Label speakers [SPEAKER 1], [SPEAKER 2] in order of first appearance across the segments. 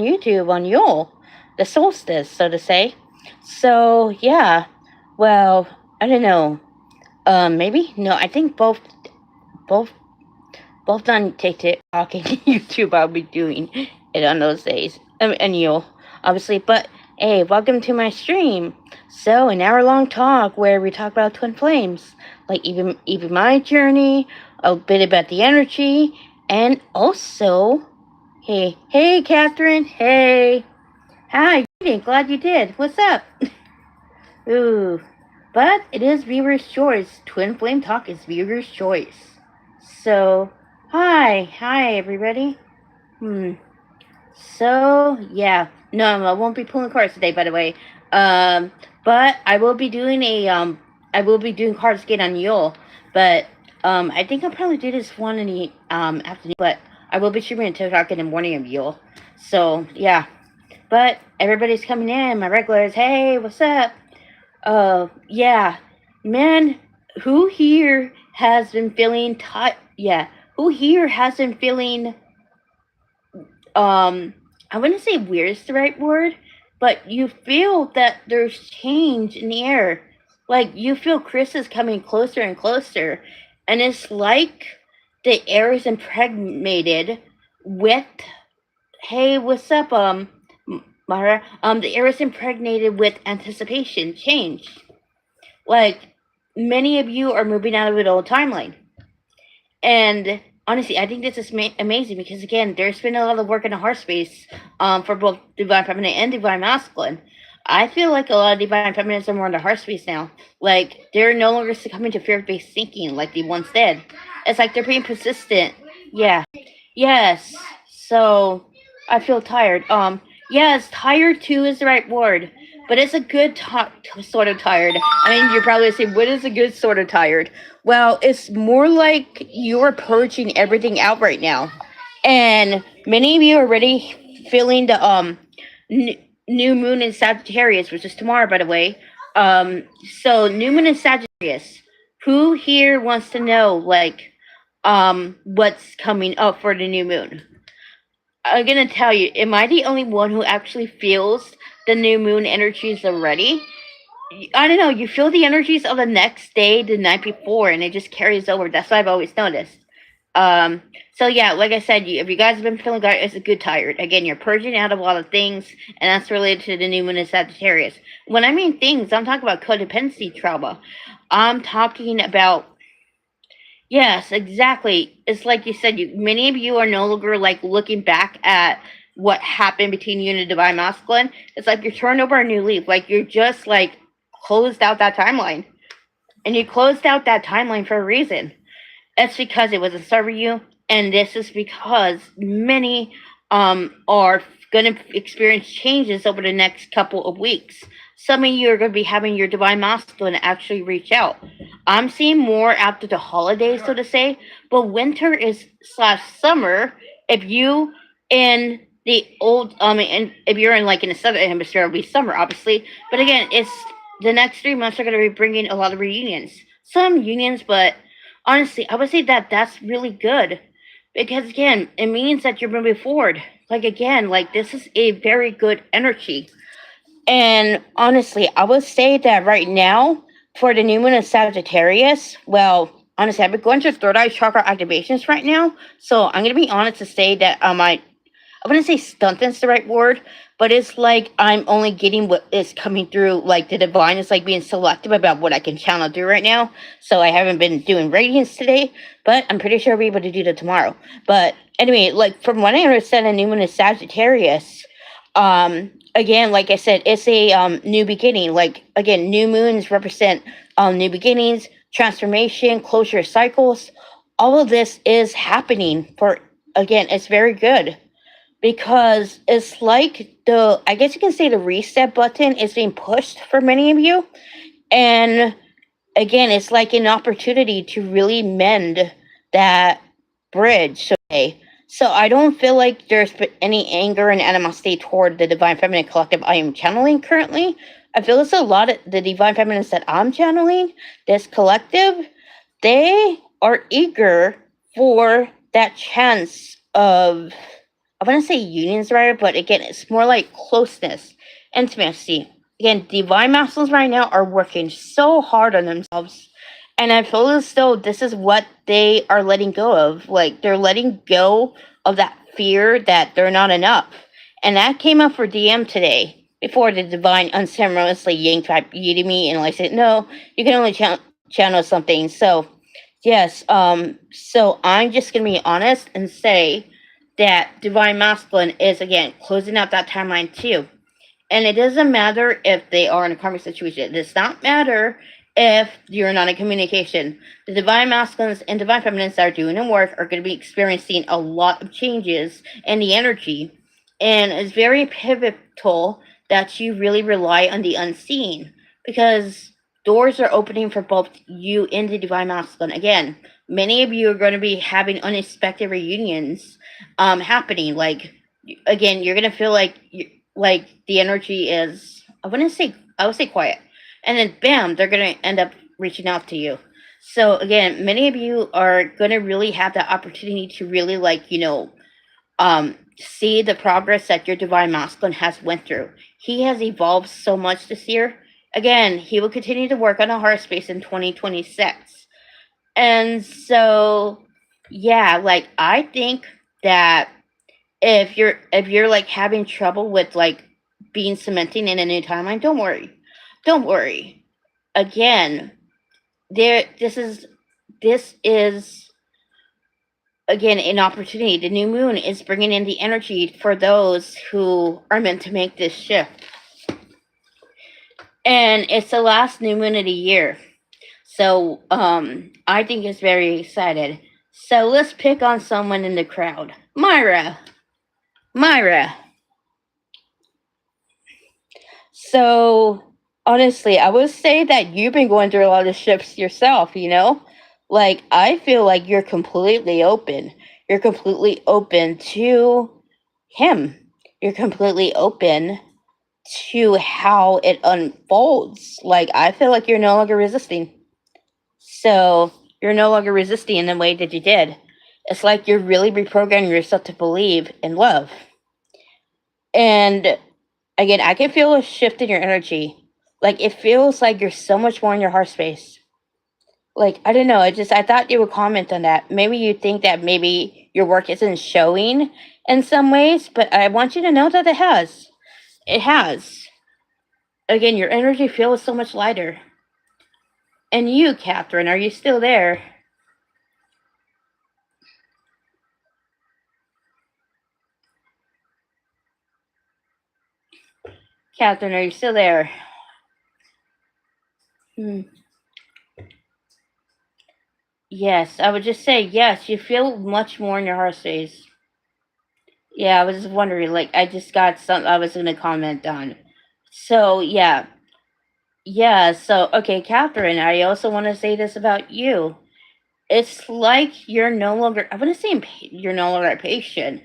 [SPEAKER 1] YouTube on Yule, the solstice, so to say. So yeah, well, I don't know. Maybe no. I think both both on TikTok and YouTube. I'll be doing it on those days. And Yule, obviously. But hey, welcome to my stream. So an hour-long talk where we talk about twin flames, like even my journey, a bit about the energy, and also, hey, Catherine, hey, hi, glad you did. What's up? Ooh, but it is viewer's choice. Twin flame talk is viewer's choice. So, hi, everybody. Hmm. So yeah, no, I won't be pulling cards today, by the way. Um, but I will be doing card skate on Yule. But I think I'll probably do this one in the afternoon. But I will be streaming a TikTok in the morning of Yule. So yeah, but everybody's coming in. My regulars, hey, what's up? Yeah, man, who here has been feeling tight? Yeah, who here has been feeling um I wouldn't say weird is the right word, but you feel that there's change in the air. Like you feel Chris is coming closer and closer, and it's like the air is impregnated with hey, what's up, Mara? The air is impregnated with anticipation, change. Like many of you are moving out of an old timeline. And honestly, I think this is amazing because again, there's been a lot of work in the heart space for both divine feminine and divine masculine. I feel like a lot of divine feminines are more in the heart space now. Like they're no longer succumbing to fear-based thinking like they once did. It's like they're being persistent. Yeah. Yes. So I feel tired. Yes, tired too is the right word, but it's a good sort of tired. I mean, you're probably saying, what is a good sort of tired? Well, it's more like you're purging everything out right now, and many of you are already feeling the n- new moon in Sagittarius, which is tomorrow, by the way. So new moon in Sagittarius. Who here wants to know like what's coming up for the new moon? I'm gonna tell you, am I the only one who actually feels the new moon energies already? I don't know, you feel the energies of the next day, the night before, and it just carries over. That's what I've always noticed. Um, so yeah, like I said, if you guys have been feeling good, it's a good tired. Again, you're purging out of a lot of things, and that's related to the new moon in Sagittarius. When I mean things, I'm talking about codependency trauma. I'm talking about yes, exactly. It's like you said, many of you are no longer like looking back at what happened between you and the divine masculine. It's like you're turning over a new leaf. Like you're just like closed out that timeline. And you closed out that timeline for a reason. It's because it wasn't serving you. And this is because many are going to experience changes over the next couple of weeks. Some of you are going to be having your divine masculine actually reach out. I'm seeing more after the holidays, so to say, but winter is slash summer. If you in the old, and if you're in like in the southern hemisphere, it'll be summer, obviously. But again, it's the next 3 months are going to be bringing a lot of reunions. Some unions, but honestly, I would say that that's really good because again, it means that you're moving forward. Like again, like this is a very good energy. And honestly, I would say that right now for the new moon in Sagittarius, well, honestly, I've been going through third eye chakra activations right now. So I'm gonna be honest to say that I wouldn't say stunting's the right word, but it's like I'm only getting what is coming through. Like the divine is like being selective about what I can channel through right now. So I haven't been doing radiance today, but I'm pretty sure I'll be able to do that tomorrow. But anyway, like from what I understand, a new moon is Sagittarius. Again, like I said, it's a new beginning. Like again, new moons represent new beginnings, transformation, closure cycles. All of this is happening for again, it's very good because it's like the I guess you can say the reset button is being pushed for many of you. And again, it's like an opportunity to really mend that bridge. So I don't feel like there's any anger and animosity toward the Divine Feminine Collective I am channeling currently. I feel it's a lot of the Divine Feminines that I'm channeling, this collective, they are eager for that chance of I wouldn't say unions right, but again, it's more like closeness, intimacy. Again, divine masculines right now are working so hard on themselves, and I feel as though this is what they are letting go of. Like they're letting go of that fear that they're not enough, and that came up for DM today. Before the divine unceremoniously yanked at me, and like said, no, you can only channel something. So yes, so I'm just gonna be honest and say that divine masculine is again closing out that timeline too. And it doesn't matter if they are in a karmic situation. It does not matter if you're not in communication. The divine masculines and divine feminines that are doing the work are going to be experiencing a lot of changes in the energy. And it's very pivotal that you really rely on the unseen because doors are opening for both you and the divine masculine. Again, many of you are going to be having unexpected reunions happening. Like, again, you're going to feel like the energy is, I would say quiet, and then bam, they're gonna end up reaching out to you. So again, many of you are gonna really have that opportunity to really see the progress that your divine masculine has went through. He has evolved so much this year. Again, he will continue to work on a heart space in 2026. And so yeah, like I think that if you're like having trouble with like being cementing in a new timeline, don't worry. Don't worry. Again, there this is again an opportunity. The new moon is bringing in the energy for those who are meant to make this shift. And it's the last new moon of the year. So I think it's very excited. So let's pick on someone in the crowd. Myra. Myra. So honestly, I would say that you've been going through a lot of shifts yourself, you know? Like I feel like you're completely open. You're completely open to him. You're completely open to how it unfolds. Like I feel like you're no longer resisting. So you're no longer resisting in the way that you did. It's like you're really reprogramming yourself to believe in love. And again, I can feel a shift in your energy. Like it feels like you're so much more in your heart space. Like I don't know, I thought you would comment on that. Maybe you think that maybe your work isn't showing in some ways, but I want you to know that it has. It has. Again, your energy feels so much lighter. And you, Catherine, are you still there? Catherine, are you still there? Hmm. Yes, I would just say yes. You feel much more in your heart space. Yeah, I was just wondering. Like, I just got some. I was gonna comment on. So yeah, yeah. So okay, Catherine, I also want to say this about you. It's like you're no longer. I wouldn't say you're no longer patient.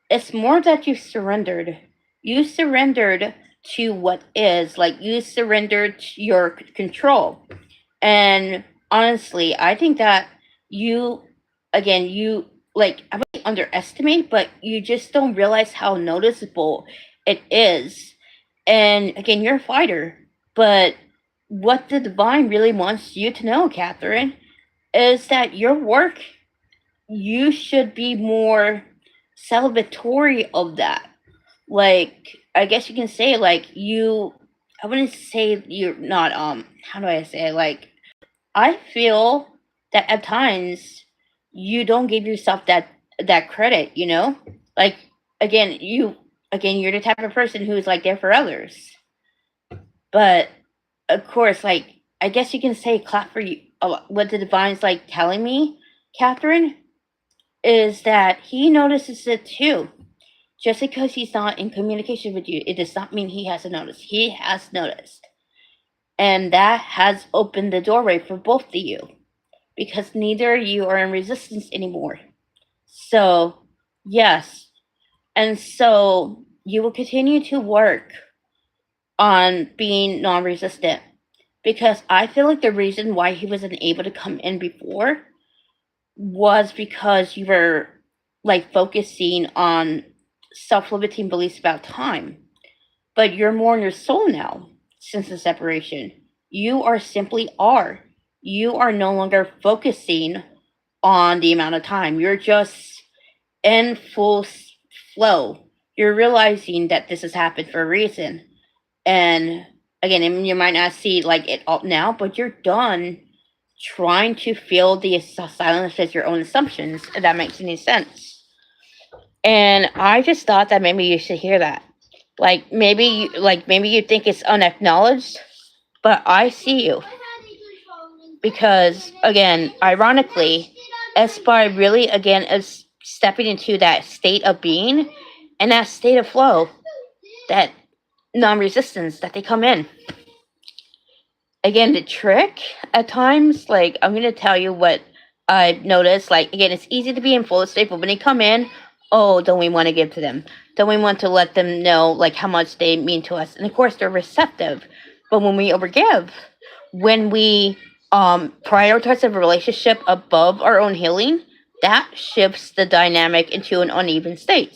[SPEAKER 1] It's more that you surrendered. You surrendered to what is. Like you surrendered to your control. And honestly, I think that you, again, you like, I wouldn't underestimate, but you just don't realize how noticeable it is. And again, you're a fighter, but what the divine really wants you to know, Catherine, is that your work, you should be more celebratory of that. Like, I guess you can say, like, I wouldn't say you're not, how do I say it? Like, I feel that at times you don't give yourself that credit, you know? Like again you're the type of person who's like there for others. But of course, like I guess you can say clap for you what the divine's like telling me, Catherine, is that he notices it too. Just because he's not in communication with you, it does not mean he hasn't noticed. He has noticed. And that has opened the doorway for both of you because neither of you are in resistance anymore. So, yes. And so you will continue to work on being non resistant because I feel like the reason why he wasn't able to come in before was because you were like focusing on self-limiting beliefs about time. But you're more in your soul now since the separation. You are simply are. You are no longer focusing on the amount of time. You're just in flow. You're realizing that this has happened for a reason. And again, you might not see like it all now, but you're done trying to fill the silence with your own assumptions, if that makes any sense. And I just thought that maybe you should hear that. Maybe you think it's unacknowledged, but I see you. Because again, ironically, Espai really again is stepping into that state of being and that state of flow, that non-resistance that they come in. Again, the trick at times, like I'm gonna tell you what I've noticed. Like again, it's easy to be in full state, but when they come in, oh, don't we want to give to them? Don't we want to let them know like how much they mean to us? And of course, they're receptive. But when we overgive, when we prioritize a relationship above our own healing, that shifts the dynamic into an uneven state.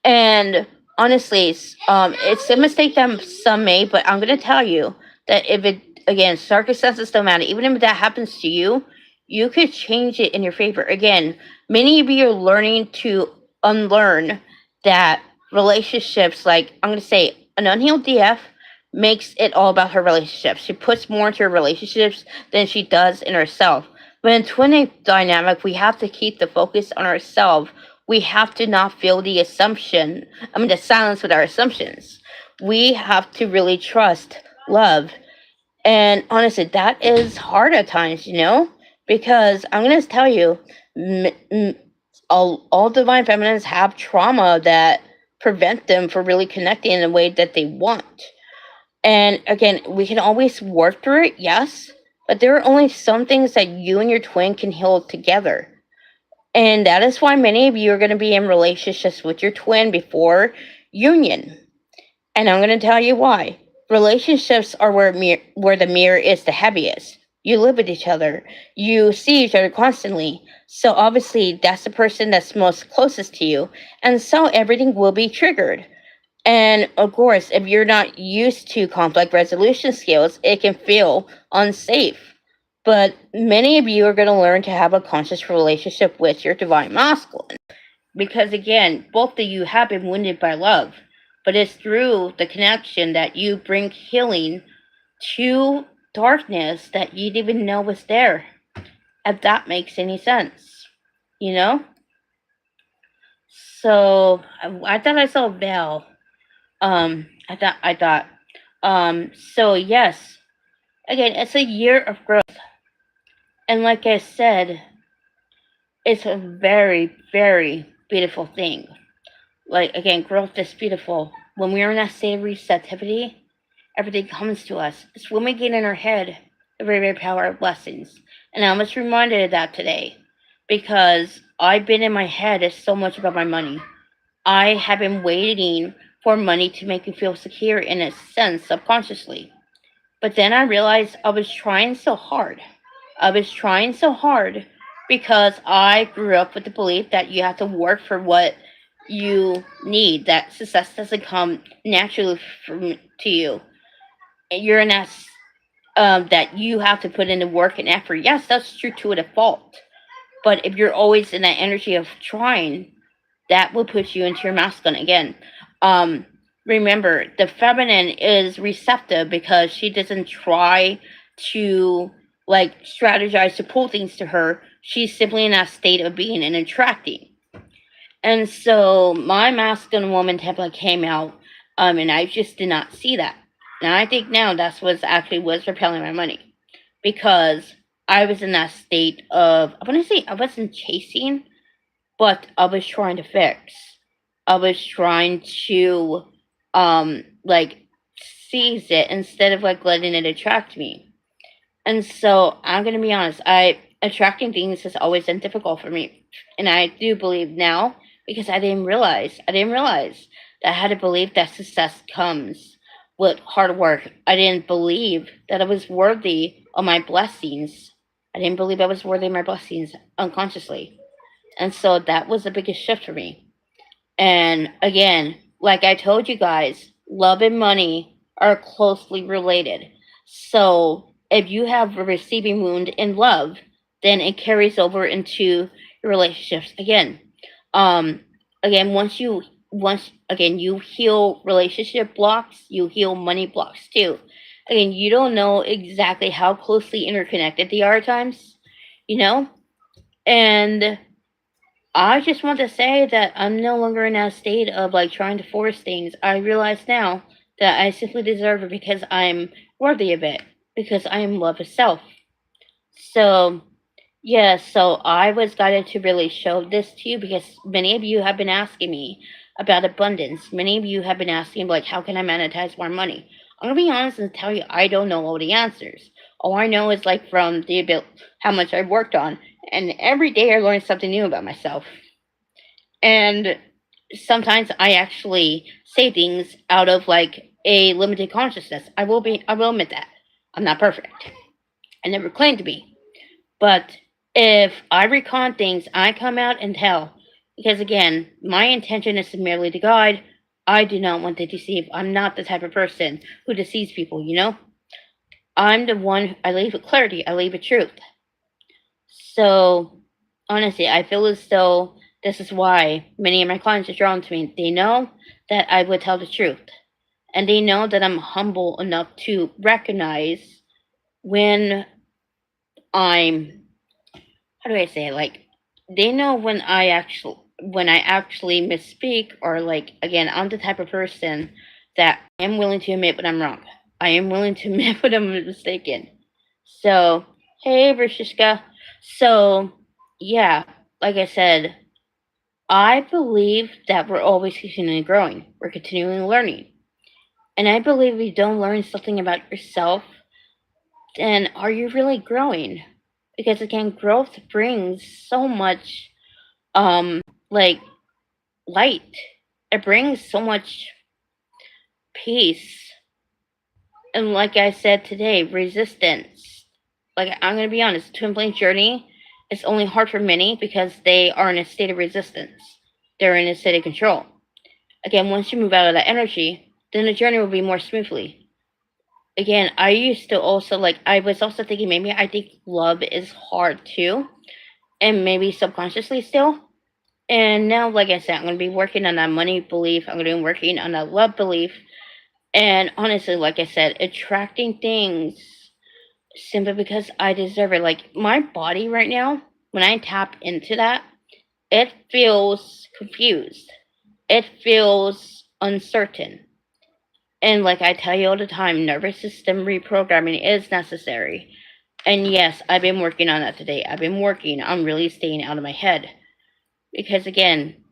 [SPEAKER 1] And honestly, it's a mistake that some made, but I'm gonna tell you that if it again, circumstances don't matter. Even if that happens to you, you could change it in your favor. Again, many of you are learning to unlearn that relationships. Like I'm gonna say, an unhealed DF makes it all about her relationships. She puts more into her relationships than she does in herself. But in twin dynamic, we have to keep the focus on ourselves. We have to not feel the the silence with our assumptions. We have to really trust love. And honestly, that is hard at times, because I'm going to tell you, all divine feminines have trauma that prevent them from really connecting in the way that they want. And again, we can always work through it, yes, but there are only some things that you and your twin can heal together. And that is why many of you are going to be in relationships with your twin before union. And I'm going to tell you why. Relationships are where the mirror is the heaviest. You live with each other. You see each other constantly. So obviously, that's the person that's most closest to you. And so everything will be triggered. And of course, if you're not used to conflict resolution skills, it can feel unsafe. But many of you are going to learn to have a conscious relationship with your divine masculine. Because again, both of you have been wounded by love. But it's through the connection that you bring healing to darkness that you didn't even know was there. If that makes any sense. You know? So I thought I saw Val. So yes. Again, it's a year of growth. And like I said, it's a very, very beautiful thing. Like again, growth is beautiful. When we're in that state of receptivity, everything comes to us. It's when we get in our head the very, very power of blessings. And I was reminded of that today. Because I've been in my head it's so much about my money. I have been waiting for money to make me feel secure in a sense subconsciously. But then I realized I was trying so hard. I was trying so hard because I grew up with the belief that you have to work for what you need, that success doesn't come naturally to you. And you're in that you have to put in the work and effort. Yes, that's true to a fault. But if you're always in that energy of trying, that will put you into your masculine again. Remember, the feminine is receptive because she doesn't try to like strategize to pull things to her. She's simply in that state of being and attracting. And so my masculine woman template came out, and I just did not see that. And I think now that's what actually was repelling my money. Because I was in that state of, I want to say I wasn't chasing, but I was trying to fix. I was trying to, like, seize it instead of, like, letting it attract me. And so I'm going to be honest, attracting things has always been difficult for me. And I do believe now, because I didn't realize that I had to believe that success comes with hard work. I didn't believe that I was worthy of my blessings. I didn't believe I was worthy of my blessings unconsciously. And so that was the biggest shift for me. And again, like I told you guys, love and money are closely related. So if you have a receiving wound in love, then it carries over into your relationships. Um, again, once again you heal relationship blocks, you heal money blocks too. Again, you don't know exactly how closely interconnected they are at times, you know? And I just want to say that I'm no longer in that state of like trying to force things. I realize now that I simply deserve it because I'm worthy of it, because I am love itself. So, yeah, so I was guided to really show this to you because many of you have been asking me about abundance. Many of you have been asking, like, how can I monetize more money? I'm gonna be honest and tell you, I don't know all the answers. All I know is like from the how much I've worked on, and every day I learn something new about myself. And sometimes I actually say things out of like a limited consciousness. I will admit that. I'm not perfect. I never claimed to be. But if I recon things, I come out and tell. Because again, my intention is merely to guide. I do not want to deceive. I'm not the type of person who deceives people, you know? I'm the one, I leave with clarity, I leave with truth. So, honestly, I feel as though this is why many of my clients are drawn to me. They know that I would tell the truth, and they know that I'm humble enough to recognize when I'm, how do I say it? Like, they know when I actually misspeak, or like again, I'm the type of person that I am willing to admit when I'm wrong. I am willing to admit when I'm mistaken. So, hey, Rishishka. So, yeah, like I said, I believe that we're always continuing growing. We're continuing learning. And I believe if you don't learn something about yourself, then are you really growing? Because again, growth brings so much like light. It brings so much peace. And like I said today, resistance. Like I'm gonna be honest, twin flame journey is only hard for many because they are in a state of resistance. They're in a state of control. Again, once you move out of that energy, then the journey will be more smoothly. Again, I used to also like I was also thinking maybe I think love is hard too. And maybe subconsciously still. And now, like I said, I'm gonna be working on that money belief. I'm gonna be working on that love belief. And honestly, like I said, attracting things simply because I deserve it. Like my body right now, when I tap into that, it feels confused. It feels uncertain. And like I tell you all the time, nervous system reprogramming is necessary. And yes, I've been working on that today. I've been working on really staying out of my head. Because again,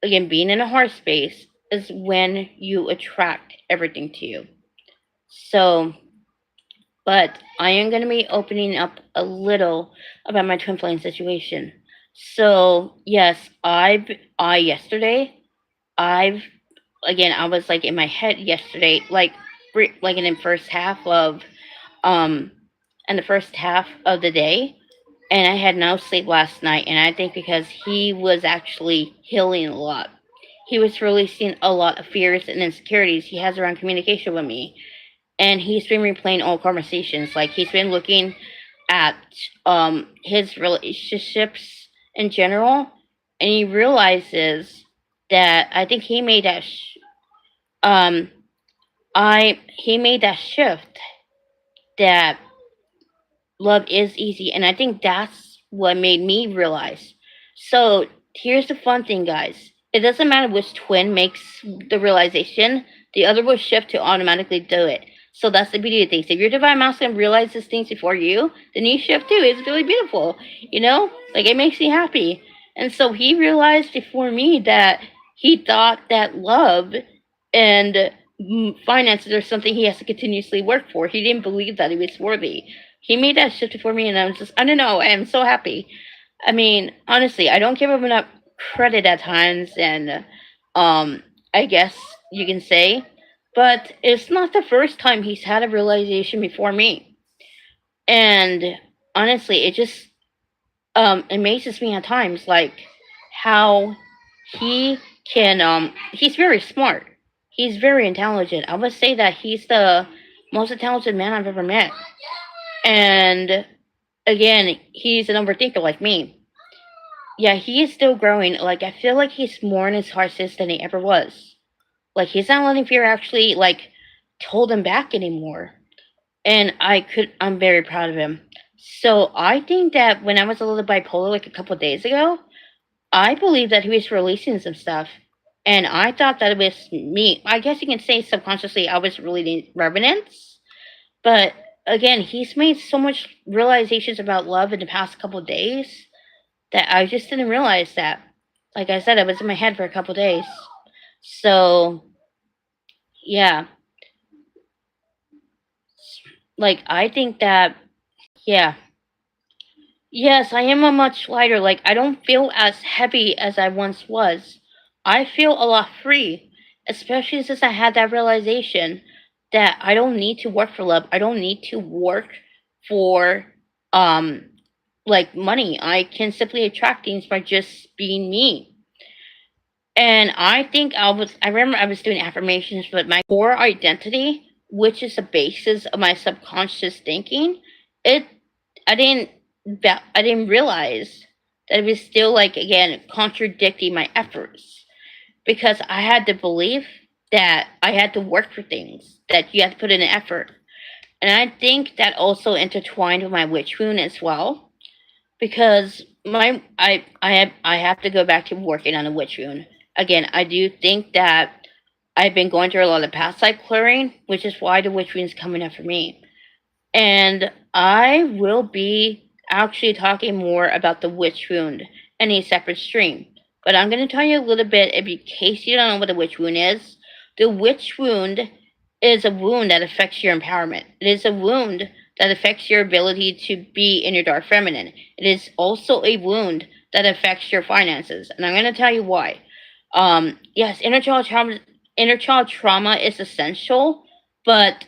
[SPEAKER 1] being in a heart space is when you attract everything to you. So, but I am going to be opening up a little about my twin flame situation. So, yes, I yesterday, I've again, I was like in my head yesterday, like in the first half of um in the first half of the day, and I had no sleep last night, and I think because he was actually healing a lot. He was releasing a lot of fears and insecurities he has around communication with me, and he's been replaying old conversations. Like he's been looking at his relationships in general, and he realizes that I think he made that um I he made that shift that love is easy, and I think that's what made me realize. So here's the fun thing, guys. It doesn't matter which twin makes the realization, the other will shift to automatically do it. So that's the beauty of things. If your divine masculine realizes things before you, then you shift too. It's really beautiful. You know? Like it makes me happy. And so he realized before me that he thought that love and finances are something he has to continuously work for. He didn't believe that he was worthy. He made that shift for me, and I was just, I don't know, I am so happy. I mean, honestly, I don't give him enough credit at times, and I guess you can say, but it's not the first time he's had a realization before me. And honestly, it just amazes me at times, like how he can he's very smart. He's very intelligent. I would say that he's the most intelligent man I've ever met. And again, he's an overthinker like me. Yeah, he is still growing. Like I feel like he's more in his heart than he ever was. Like he's not letting fear actually like hold him back anymore. And I'm very proud of him. So I think that when I was a little bipolar like a couple of days ago, I believe that he was releasing some stuff. And I thought that it was me. I guess you can say subconsciously I was really revenants. But again, he's made so much realizations about love in the past couple of days that I just didn't realize that. Like I said, I was in my head for a couple of days. So yeah, like I think that yeah. Yes, I am a much lighter. Like I don't feel as heavy as I once was. I feel a lot free, especially since I had that realization that I don't need to work for love. I don't need to work for um like money. I can simply attract things by just being me. And I remember I was doing affirmations, but my core identity, which is the basis of my subconscious thinking, it I didn't I didn't realize that it was still like again contradicting my efforts because I had the belief that I had to work for things, that you had to put in an effort. And I think that also intertwined with my witch wound as well because I have to go back to working on a witch wound. Again, I do think that I've been going through a lot of past life clearing, which is why the witch wound is coming up for me. And I will be actually talking more about the witch wound in a separate stream. But I'm going to tell you a little bit, if in case you don't know what the witch wound is. The witch wound is a wound that affects your empowerment. It is a wound that affects your ability to be in your dark feminine. It is also a wound that affects your finances. And I'm going to tell you why. Yes, inner child trauma is essential, but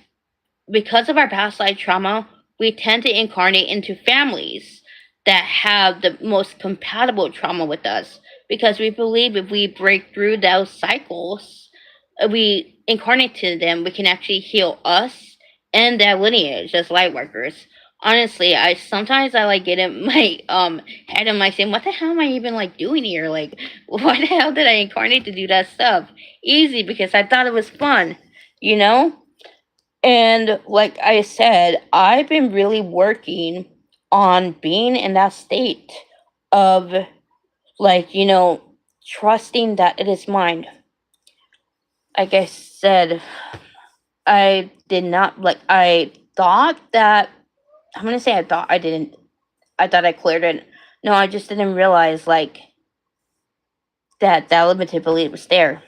[SPEAKER 1] because of our past life trauma, we tend to incarnate into families that have the most compatible trauma with us because we believe if we break through those cycles, we incarnate to them, we can actually heal us and that lineage as light workers. Honestly, I like get in my head and like saying, what the hell am I even like doing here? Like, why the hell did I incarnate to do that stuff? Easy because I thought it was fun, you know? And like I said, I've been really working on being in that state of like, trusting that it is mine. Like I said, I did not like I thought that I'm gonna say I thought I didn't I thought I cleared it. No, I just didn't realize like that limited belief was there.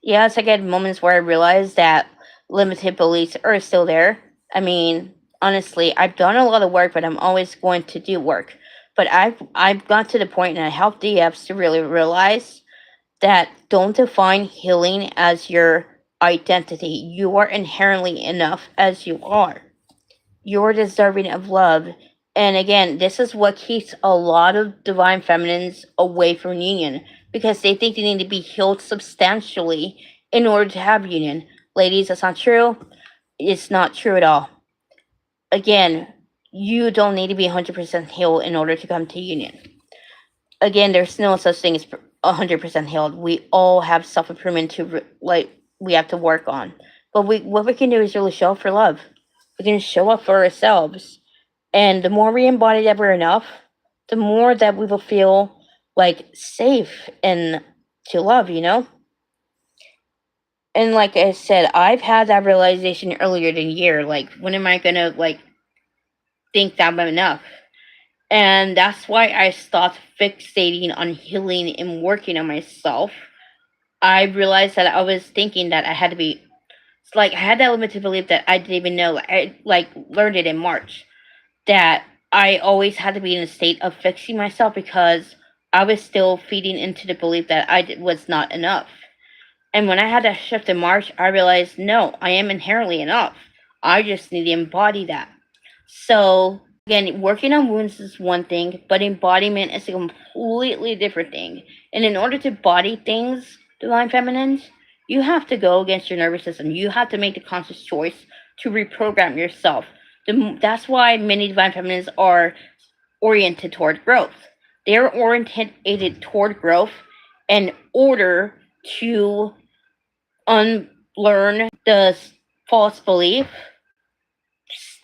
[SPEAKER 1] Yes, I get moments where I realize that limited beliefs are still there. I mean, honestly, I've done a lot of work, but I'm always going to do work. But I've got to the point and I help DFs to really realize that don't define healing as your identity. You are inherently enough as you are. You're deserving of love. And again, this is what keeps a lot of divine feminines away from union because they think they need to be healed substantially in order to have union. Ladies, that's not true. It's not true at all. Again, you don't need to be 100% healed in order to come to union. Again, there's no such thing as 100% healed. We all have self improvement we have to work on. But what we can do is really show up for love. We can show up for ourselves. And the more we embody that we're enough, the more that we will feel like safe and to love, And like I said, I've had that realization earlier in the year. Like, when am I gonna like think that I'm enough? And that's why I stopped fixating on healing and working on myself. I realized that I was thinking that I had to be it's like I had that limited belief that I didn't even know. I like learned it in March that I always had to be in a state of fixing myself because I was still feeding into the belief that was not enough. And when I had that shift in March, I realized no, I am inherently enough. I just need to embody that. So, again, working on wounds is one thing, but embodiment is a completely different thing. And in order to body things, divine feminines, you have to go against your nervous system. You have to make the conscious choice to reprogram yourself. That's why many divine feminines are oriented toward growth. They're oriented toward growth in order to unlearn the false beliefs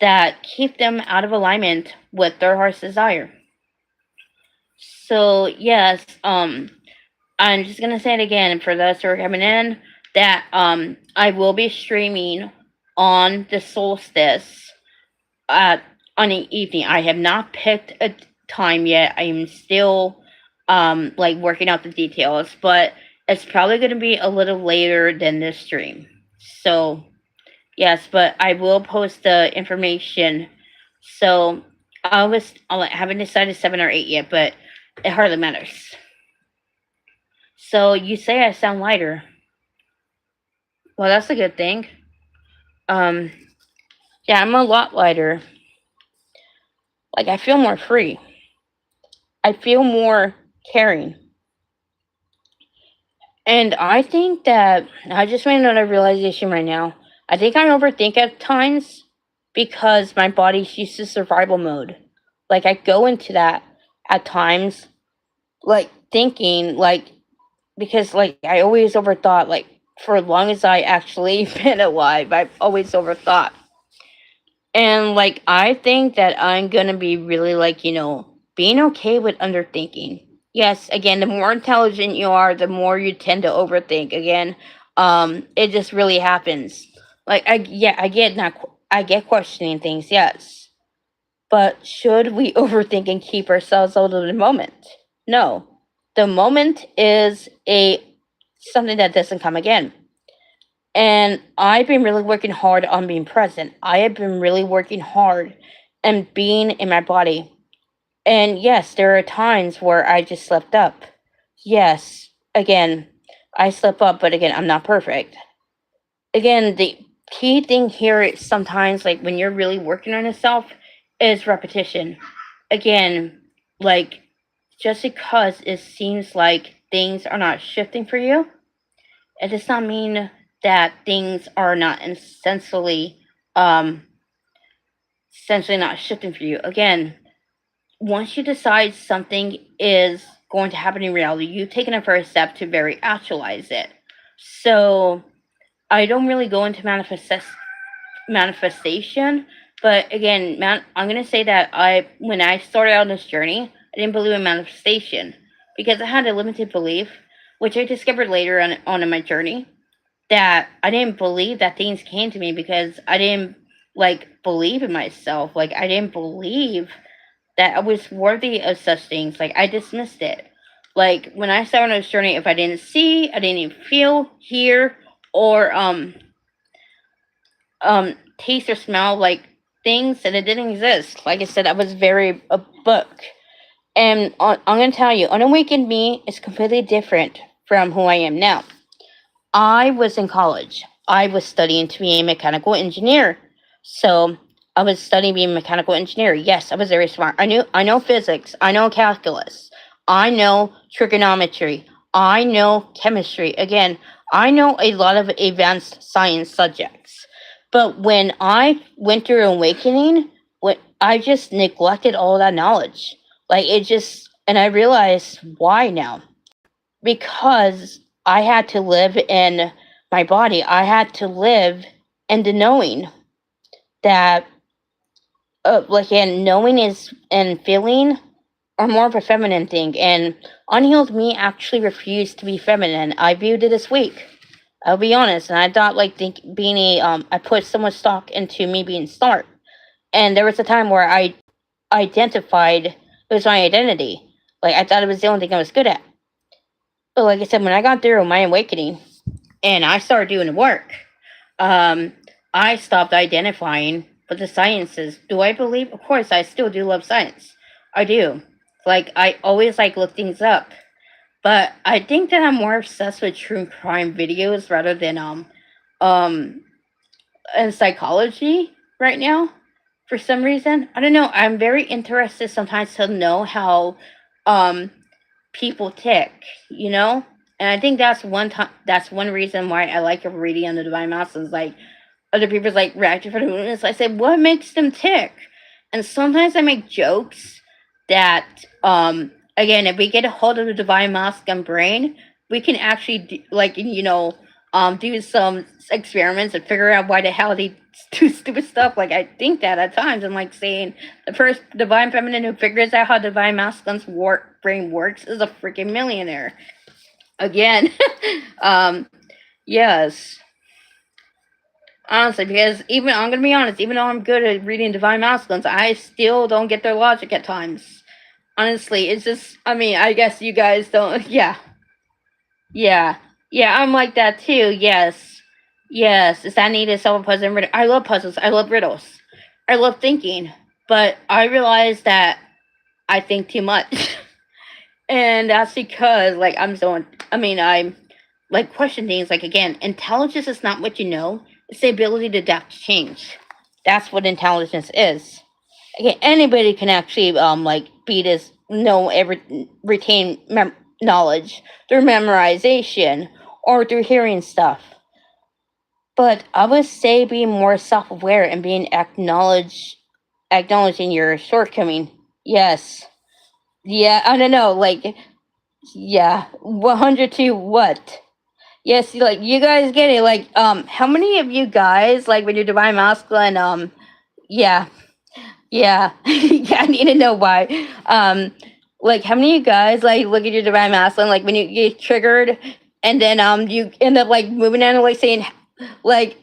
[SPEAKER 1] that keep them out of alignment with their heart's desire. So yes, I'm just gonna say it again for those who are coming in that I will be streaming on the solstice uh, on the evening. I have not picked a time yet. I'm still like working out the details, but it's probably going to be a little later than this stream. So yes, but I will post the information. So I haven't decided 7 or 8 yet, but it hardly matters. So you say I sound lighter. Well, that's a good thing. Um, yeah, I'm a lot lighter. Like I feel more free. I feel more caring. And I think that I just made another realization right now. I think I overthink at times because my body's used to survival mode. Like I go into that at times, like thinking like because like I always overthought like for as long as I actually been alive, I've always overthought. And like I think that I'm gonna be really like, being okay with underthinking. Yes, again, the more intelligent you are, the more you tend to overthink. Again, it just really happens. Like I get questioning things, yes. But should we overthink and keep ourselves out of the moment? No. The moment is a something that doesn't come again. And I've been really working hard on being present. I have been really working hard and being in my body. And yes, there are times where I just slept up. Yes, again, I slip up, but again, I'm not perfect. Again, the key thing here is sometimes like when you're really working on yourself is repetition. Again, like just because it seems like things are not shifting for you, it does not mean that things are not um essentially not shifting for you. Again, once you decide something is going to happen in reality, you've taken a first step to very actualize it. So I don't really go into manifestation, but again, I'm gonna say that when I started out this journey, I didn't believe in manifestation because I had a limited belief, which I discovered later on in my journey, that I didn't believe that things came to me because I didn't like believe in myself. Like I didn't believe that I was worthy of such things. Like I dismissed it. Like when I started on this journey, if I didn't see, I didn't even feel, hear, or taste or smell like things, and it didn't exist. Like I said, I was very a book. And I'm gonna tell you, unawakened me is completely different from who I am now. I was in college. I was studying to be a mechanical engineer. So I was studying being a mechanical engineer. Yes, I was very smart. I know physics. I know calculus. I know trigonometry. I know chemistry. Again, I know a lot of advanced science subjects. But when I went through awakening, I just neglected all that knowledge. Like it just, and I realized why now, because I had to live in my body. I had to live in the knowing that, like, and knowing is and feeling are more of a feminine thing. And unhealed me actually refused to be feminine. I viewed it as weak. I'll be honest, and I thought like being I put so much stock into me being smart. And there was a time where I identified it was my identity. Like I thought it was the only thing I was good at. But like I said, when I got through my awakening and I started doing the work, um, I stopped identifying with the sciences. Do I believe? Of course, I still do love science. I do. Like I always like look things up, but I think that I'm more obsessed with true crime videos rather than um and psychology right now. For some reason, I don't know. I'm very interested sometimes to know how um people tick. You know, And I think that's one time. That's one reason why I like reading on the Divine Masculines. Like other people's like reacting for the moon. I said, what makes them tick? And sometimes I make jokes that, again, if we get a hold of the Divine Masculine brain, we can actually do some experiments and figure out why the hell they do stupid stuff. Like I think that at times I'm like saying the first Divine Feminine who figures out how Divine Masculine's brain works is a freaking millionaire. Again, um, yes. Honestly, because even I'm gonna be honest, even though I'm good at reading Divine Masculines, I still don't get their logic at times. Honestly, it's just I mean, I guess you guys don't yeah. Yeah. Yeah, I'm like that too, yes. Yes. Is that needed solve a puzzle and riddle? I love puzzles. I love riddles. I love thinking. But I realize that I think too much. And that's because like I'm like question things like again, intelligence is not what you know, it's the ability to adapt to change. That's what intelligence is. Again, anybody can actually like be this know every retain knowledge through memorization or through hearing stuff. But I would say being more self aware and being acknowledging your shortcoming. Yes. Yeah, I don't know, like yeah, 100 to what? Yes, like you guys get it. Like, how many of you guys like when you're divine masculine? Yeah, yeah, yeah. I need to know why. Like how many of you guys like look at your divine masculine like when you get triggered, and then you end up like moving on and like saying, like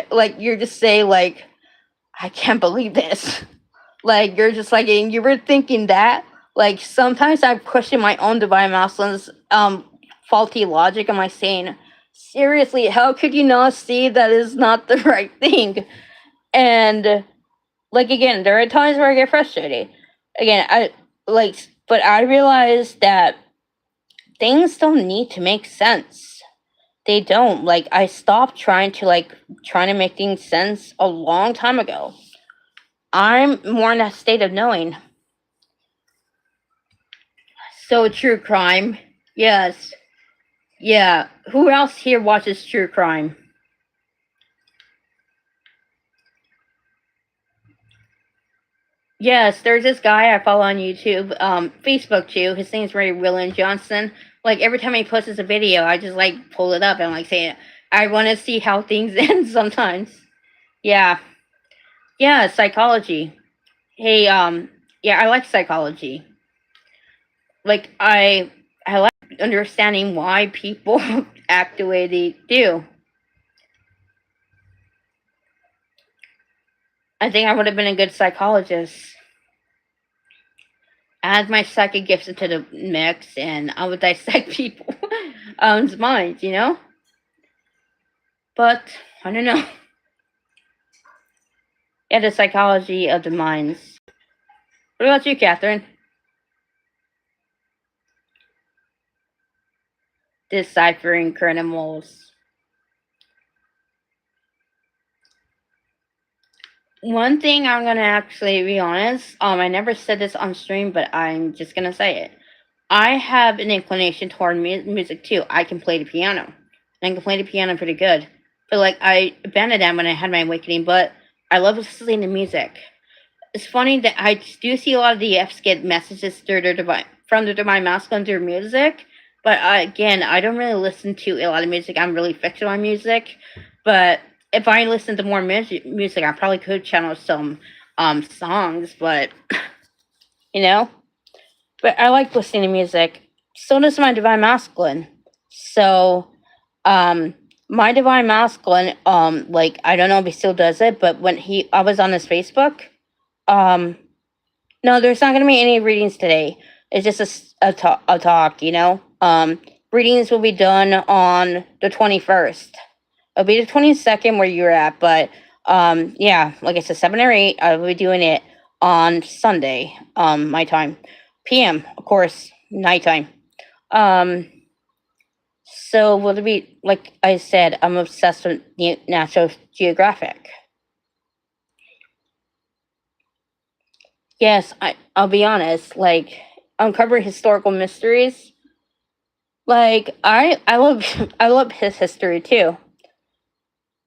[SPEAKER 1] like you're just say like I can't believe this. Like you're just like and you were thinking that. Like sometimes I question my own divine masculine's faulty logic. Am I saying seriously? How could you not see that is not the right thing? And like again, there are times where I get frustrated. Again, but I realize that things don't need to make sense. They don't. Like I stopped trying to make things sense a long time ago. I'm more in a state of knowing. So true crime. Yes. Yeah. Who else here watches true crime? Yes, there's this guy I follow on YouTube, Facebook too. His name's Ray William Johnson. Like every time he posts a video, I just like pull it up and like say, I want to see how things end sometimes. Yeah, yeah, psychology. Hey, yeah, I like psychology. Like I like understanding why people act the way they do. I think I would have been a good psychologist. Add my psychic gifts into the mix, and I would dissect people minds, you know. But I don't know. Yeah, the psychology of the minds. What about you, Catherine? Deciphering criminals. One thing I'm gonna actually be honest. I never said this on stream, but I'm just gonna say it. I have an inclination toward music too. I can play the piano. And I can play the piano pretty good. But like I abandoned that when I had my awakening. But I love listening to music. It's funny that I do see a lot of the Fs get messages through their divine from the divine masculine through music. But again, I don't really listen to a lot of music. I'm really fixed on music. But if I listen to more music, I probably could channel some songs. But you know, but I like listening to music. So does my divine masculine. So, um, my divine masculine, like I don't know if he still does it, but when I was on his Facebook, um, no, there's not gonna be any readings today. It's just a talk, you know. Readings will be done on the 21st. It'll be the 22nd where you're at, but yeah, like I said, 7 or 8. I will be doing it on Sunday, my time, PM, of course, nighttime. Um, so will it be like I said? I'm obsessed with National Geographic. Yes, I'll be honest. Like uncover historical mysteries. Like I love I love his history too.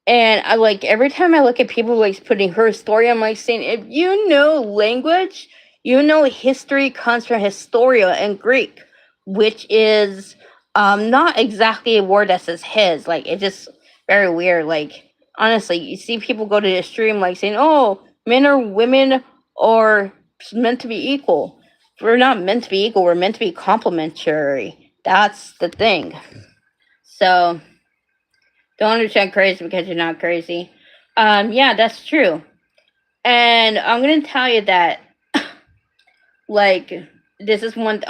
[SPEAKER 1] And I like every time I look at people like putting her story, I'm like saying, if you know language, you know history comes from historia in Greek, which is not exactly a word that says his. Like it's just very weird. Like honestly, you see people go to the stream like saying, "Oh, men or women are meant to be equal." We're not meant to be equal. We're meant to be complementary. That's the thing. So don't understand crazy because you're not crazy. Yeah, that's true. And I'm gonna tell you that, like, this is one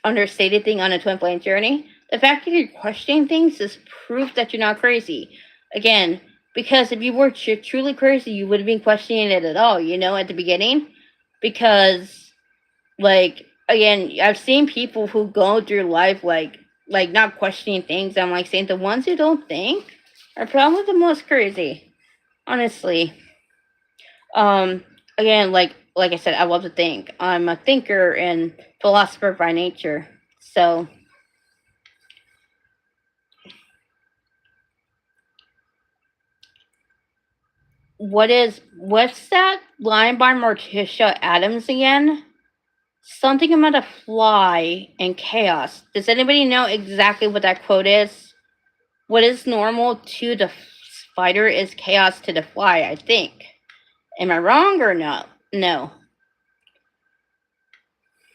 [SPEAKER 1] understated thing on a twin flame journey. The fact that you're questioning things is proof that you're not crazy. Again, because if you were truly crazy, you would have been questioning it at all. You know, at the beginning, because, like, again, I've seen people who go through life like not questioning things. I'm like saying the ones who don't think are probably the most crazy, honestly. Um, Again, like I said, I love to think. I'm a thinker and philosopher by nature. So, what's that line by Morticia Adams again? Something about a fly and chaos. Does anybody know exactly what that quote is? What is normal to the spider is chaos to the fly, I think. Am I wrong or no? No.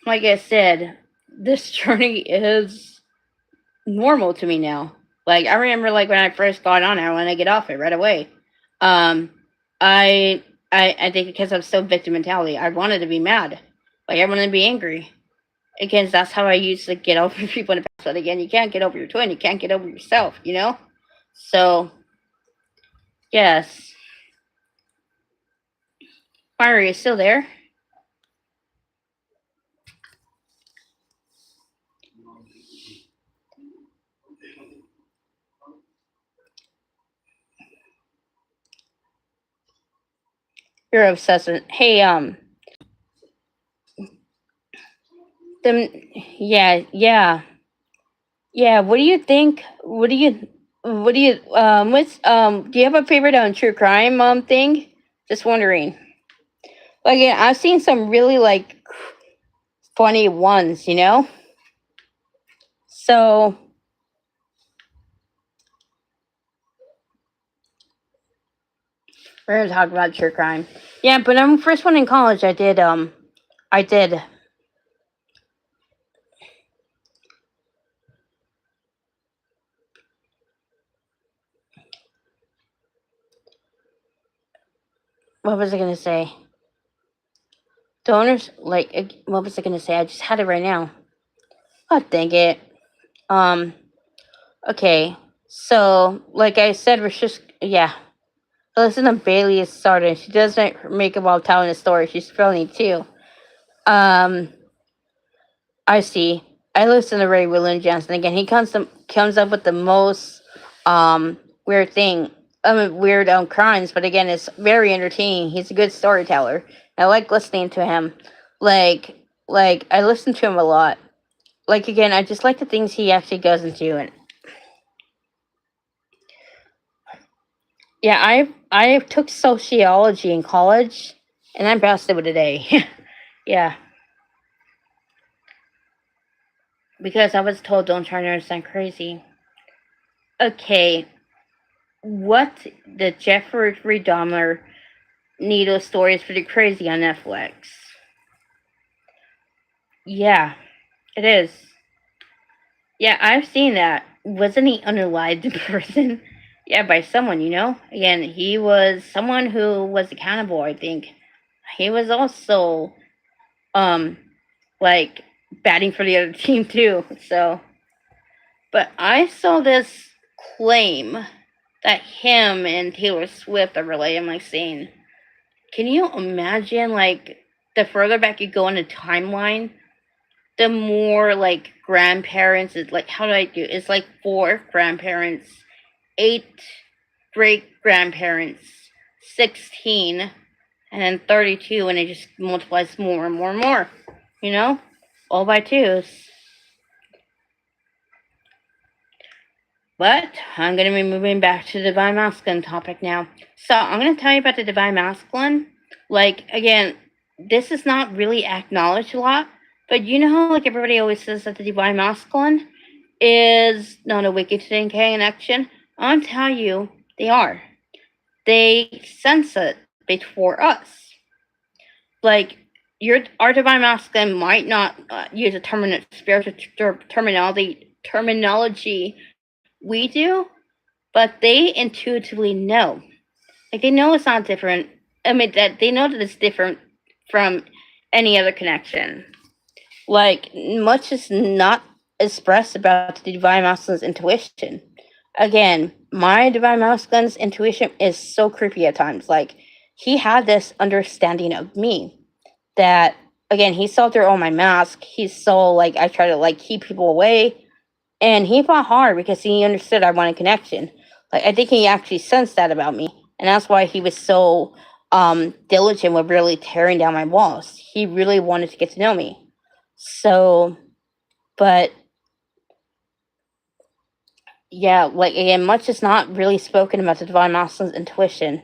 [SPEAKER 1] Like I said, this journey is normal to me now. Like I remember like when I first got on, I want to get off it right away. Um I I think because I'm so victim mentality, I wanted to be mad. Like I wanted to be angry. Again, that's how I used to get over people in the past. But again, you can't get over your twin, you can't get over yourself, you know? So yes. Fire, are you still there? You're obsessive. Hey, them yeah. Yeah, what do you think? Do you have a favorite true crime thing? Just wondering. Like yeah, I've seen some really like funny ones, you know? So we're gonna talk about true crime. Yeah, but first one in college I did what was I gonna say? Donors what was I gonna say? I just had it right now. Oh dang it. Um okay. So like I said, we're just yeah. Listen to Bailey is starting. She doesn't make it while telling a story. She's funny too. Um, I see. I listen to Ray William Johnson again. He comes up with the most weird thing. Weird crimes, but again, it's very entertaining. He's a good storyteller. I like listening to him. Like I listen to him a lot. Like again, I just like the things he actually goes into, and yeah, I took sociology in college, and I passed it with a day. Yeah. Because I was told don't try to understand crazy. Okay, what the Jeffrey Dahmer needle story is pretty crazy on Netflix. Yeah, it is. Yeah, I've seen that. Wasn't he unalived in prison? Yeah, by someone, you know? Again, he was someone who was accountable, I think. He was also um like batting for the other team too. So but I saw this claim that him and Taylor Swift are related. I'm like saying, can you imagine like the further back you go in the timeline, the more like grandparents is like how do I do? It's like four grandparents, eight great grandparents, 16, and then 32, and it just multiplies more and more and more. You know, all by twos. But I'm going to be moving back to the divine masculine topic now. So I'm going to tell you about the divine masculine. Like, again, this is not really acknowledged a lot, but you know how, like, everybody always says that the divine masculine is not a wicked to connection? I'll tell you, they are. They sense it before us. Like, our divine masculine might not use a spiritual terminology we do, but they intuitively know. Like, they know it's not different. I mean, that they know that it's different from any other connection. Like, much is not expressed about the divine masculine's intuition. Again, my divine masculine's intuition is so creepy at times. Like, he had this understanding of me that, again, he saw through all my mask. He saw, like, I try to, like, keep people away, and he fought hard because he understood I wanted connection. Like, I think he actually sensed that about me, and that's why he was so diligent with really tearing down my walls. He really wanted to get to know me. So, but yeah, like, again, much is not really spoken about the divine masculine's intuition.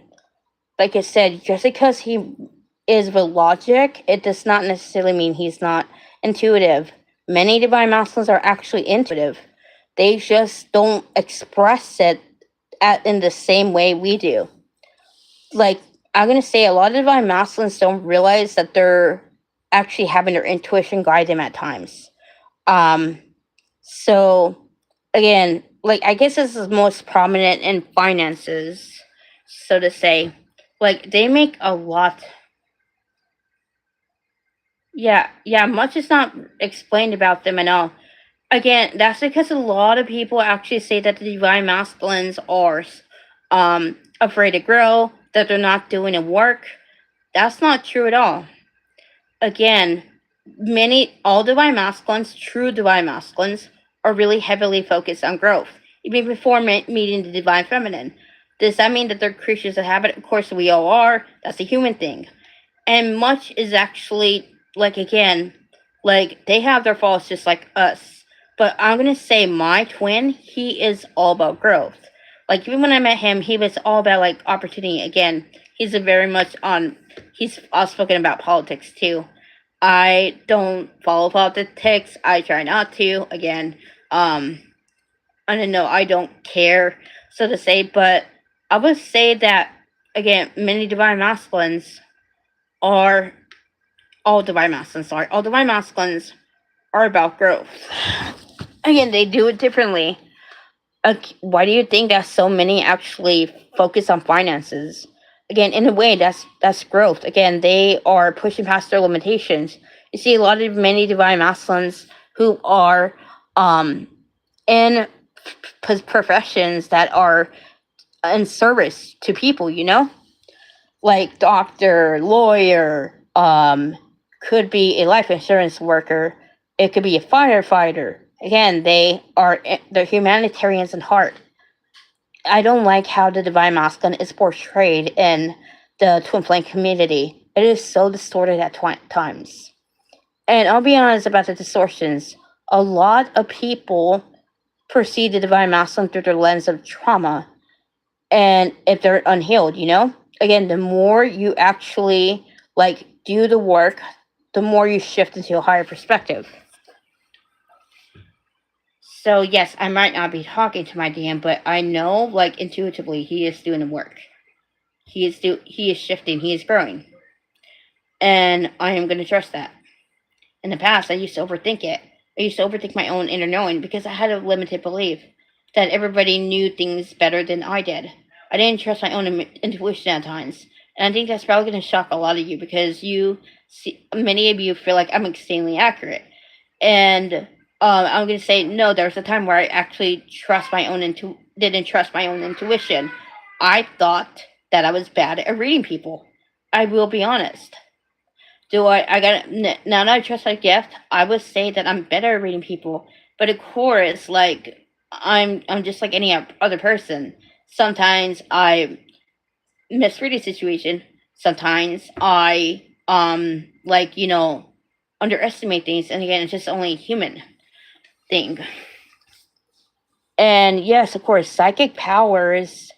[SPEAKER 1] Like I said, just because he is with logic, it does not necessarily mean he's not intuitive. Many divine masculines are actually intuitive. They just don't express it in the same way we do. Like, I'm going to say a lot of divine masculines don't realize that they're actually having their intuition guide them at times. So, again, like, I guess this is most prominent in finances, so to say. Like, they make a lot. Yeah, much is not explained about them at all. Again, that's because a lot of people actually say that the divine masculines are afraid to grow, that they're not doing the work. That's not true at all. Again, all divine masculines, true divine masculines, are really heavily focused on growth, even before meeting the divine feminine. Does that mean that they're creatures of habit? Of course, we all are. That's a human thing. And much is actually, like, again, like, they have their faults just like us. But I'm going to say my twin, he is all about growth. Like, even when I met him, he was all about, like, opportunity. Again, he's he's outspoken about politics too. I don't follow politics. I try not to. Again, I don't know. I don't care, so to say. But I would say that, again, many divine masculines are all divine masculines. Sorry, all divine masculines are about growth. Again, they do it differently. Why do you think that so many actually focus on finances? Again, in a way, that's growth. Again, they are pushing past their limitations. You see a lot of many divine masculines who are in professions that are in service to people. Like doctor, lawyer, could be a life insurance worker. It could be a firefighter. Again, they're humanitarians in heart. I don't like how the divine masculine is portrayed in the twin flame community. It is so distorted at times. And I'll be honest about the distortions. A lot of people perceive the divine masculine through their lens of trauma. And if they're unhealed, again, the more you actually, like, do the work, the more you shift into a higher perspective. So yes, I might not be talking to my DM, but I know, like, intuitively, he is doing the work. He is shifting. He is growing, and I am going to trust that. In the past, I used to overthink it. I used to overthink my own inner knowing because I had a limited belief that everybody knew things better than I did. I didn't trust my own intuition at times, and I think that's probably going to shock a lot of you because many of you feel like I'm extremely accurate, and I'm going to say no. There was a time where I actually didn't trust my own intuition. I thought that I was bad at reading people. I will be honest. Now that I trust my gift, I would say that I'm better at reading people. But of course, like, I'm just like any other person. Sometimes I misread a situation. Sometimes I underestimate things, and again, it's just only a human thing. And yes, of course, psychic powers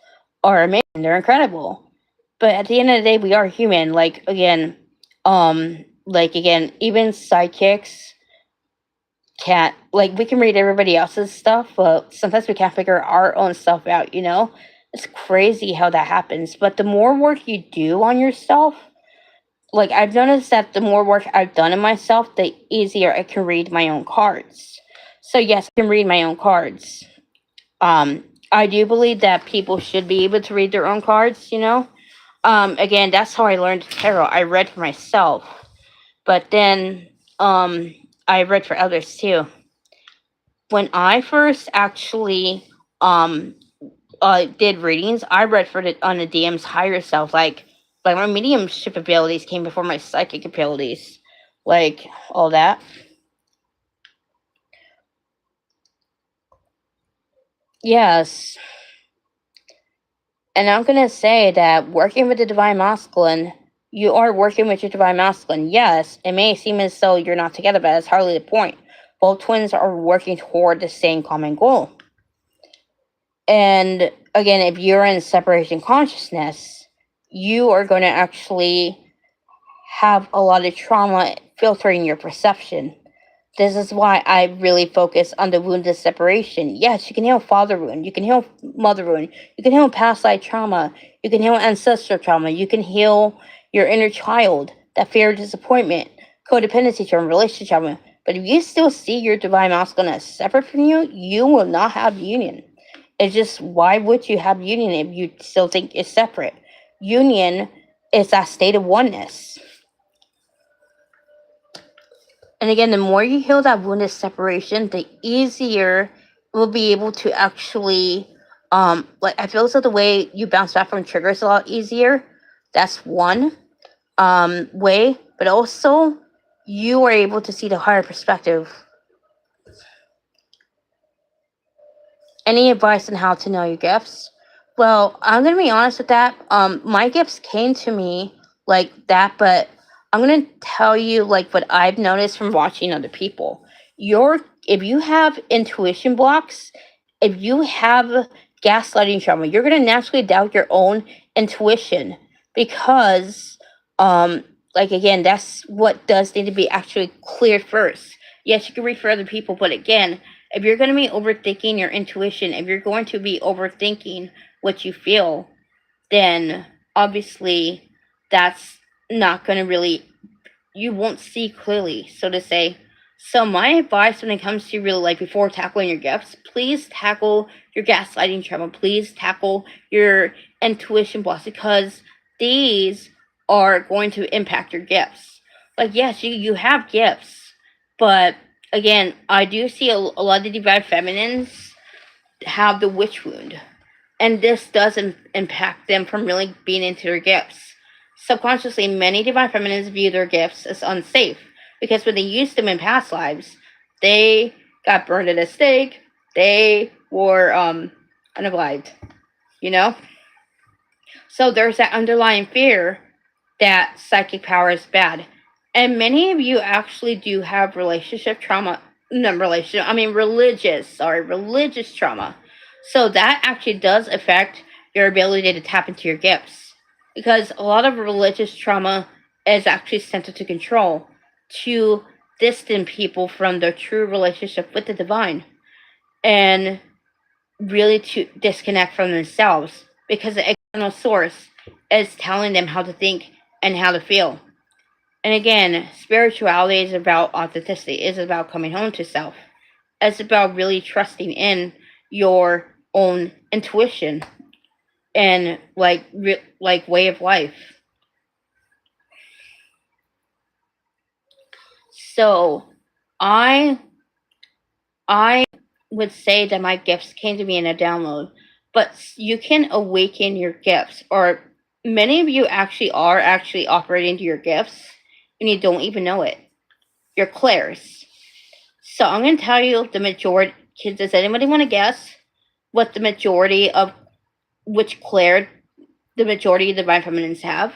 [SPEAKER 1] are amazing. They're incredible. But at the end of the day, we are human. Like again, even psychics can't, like, we can read everybody else's stuff, but sometimes we can't figure our own stuff out, you know? It's crazy how that happens. But the more work you do on yourself, like, I've noticed that the more work I've done in myself, the easier I can read my own cards. So yes, I can read my own cards. I do believe that people should be able to read their own cards, you know? Again, that's how I learned tarot. I read for myself, but then I read for others too. When I first actually um did readings, I read for the on the DM's higher self. Like my mediumship abilities came before my psychic abilities, like all that. Yes, and I'm gonna say that working with the divine masculine, you are working with your divine masculine. Yes, it may seem as though you're not together, but that's hardly the point. Both twins are working toward the same common goal. And again, if you're in separation consciousness, you are going to actually have a lot of trauma filtering your perception. This is why I really focus on the wounded separation. Yes, you can heal father wound, you can heal mother wound, you can heal past life trauma, you can heal ancestral trauma, you can heal your inner child, that fear of disappointment, codependency trauma, relationship trauma. But if you still see your divine masculine as separate from you, you will not have union. It's just, why would you have union if you still think it's separate? Union is that state of oneness. And again, the more you heal that wounded separation, the easier we'll be able to actually, like, I feel as though the way you bounce back from triggers a lot easier. That's one way, but also you are able to see the higher perspective. Any advice on how to know your gifts? Well, I'm gonna be honest with that. My gifts came to me like that, but I'm gonna tell you like what I've noticed from watching other people. Your If you have intuition blocks, if you have gaslighting trauma, you're gonna naturally doubt your own intuition because, um, like again, that's what does need to be actually cleared first. Yes, you can read for other people, but again, if you're going to be overthinking your intuition, if you're going to be overthinking what you feel, then obviously that's not going to really, you won't see clearly, so to say. So, my advice when it comes to really, like, before tackling your gifts, please tackle your gaslighting trauma. Please tackle your intuition blocks because these are going to impact your gifts. Like, yes, you have gifts, but again, I do see a lot of the divine feminines have the witch wound, and this doesn't impact them from really being into their gifts. Subconsciously, many divine feminines view their gifts as unsafe because when they used them in past lives, they got burned at a stake, they were unalived, you know? So there's that underlying fear that psychic power is bad. And many of you actually do have relationship trauma. No, religious trauma. So that actually does affect your ability to tap into your gifts. Because a lot of religious trauma is actually centered to control, to distance people from their true relationship with the divine, and really to disconnect from themselves because the external source is telling them how to think and how to feel. And again, spirituality is about authenticity, it's about coming home to self. It's about really trusting in your own intuition and like way of life. So I I would say that my gifts came to me in a download, but you can awaken your gifts, or many of you actually are actually operating to your gifts and you don't even know it. You're clairs. So I'm going to tell you the majority. Does anybody want to guess what the majority of which clair the majority of the divine feminines have?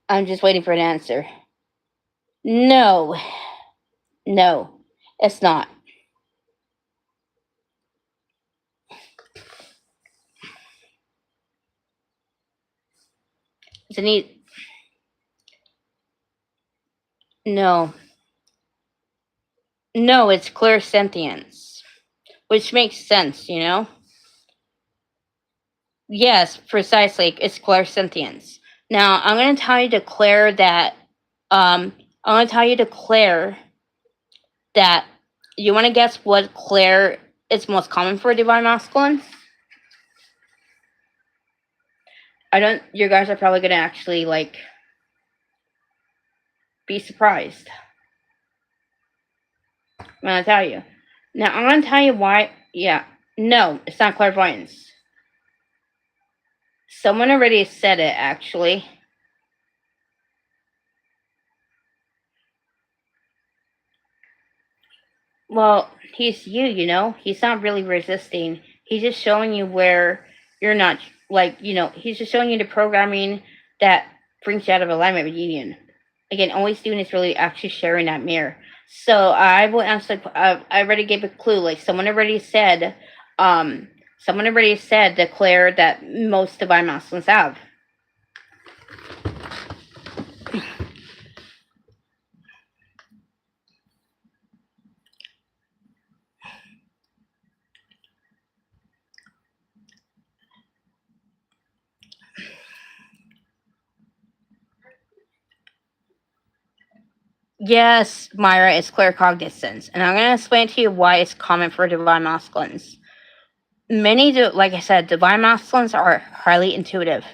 [SPEAKER 1] I'm just waiting for an answer. No, no, it's not. It's a neat. No, no, it's clairsentience, which makes sense, you know? Yes, precisely. It's clairsentience. Now, I'm going to tell you to Claire that, I'm going to tell you to Claire that, you want to guess what Claire is most common for divine masculine? I don't, you guys are probably going to actually, like, be surprised. I'm going to tell you. Now, I'm going to tell you why. Yeah. No, it's not clairvoyance. Someone already said it, actually. Well, he's you, you know? He's not really resisting. He's just showing you where you're not, like, you know, he's just showing you the programming that brings you out of alignment with union. Again, all he's doing is really actually sharing that mirror. So I will answer, I already gave a clue. Like, someone already said, declare that most divine masculines have. Yes, Myra, it's claircognizance. And I'm going to explain to you why it's common for divine masculines. Like I said, divine masculines are highly intuitive,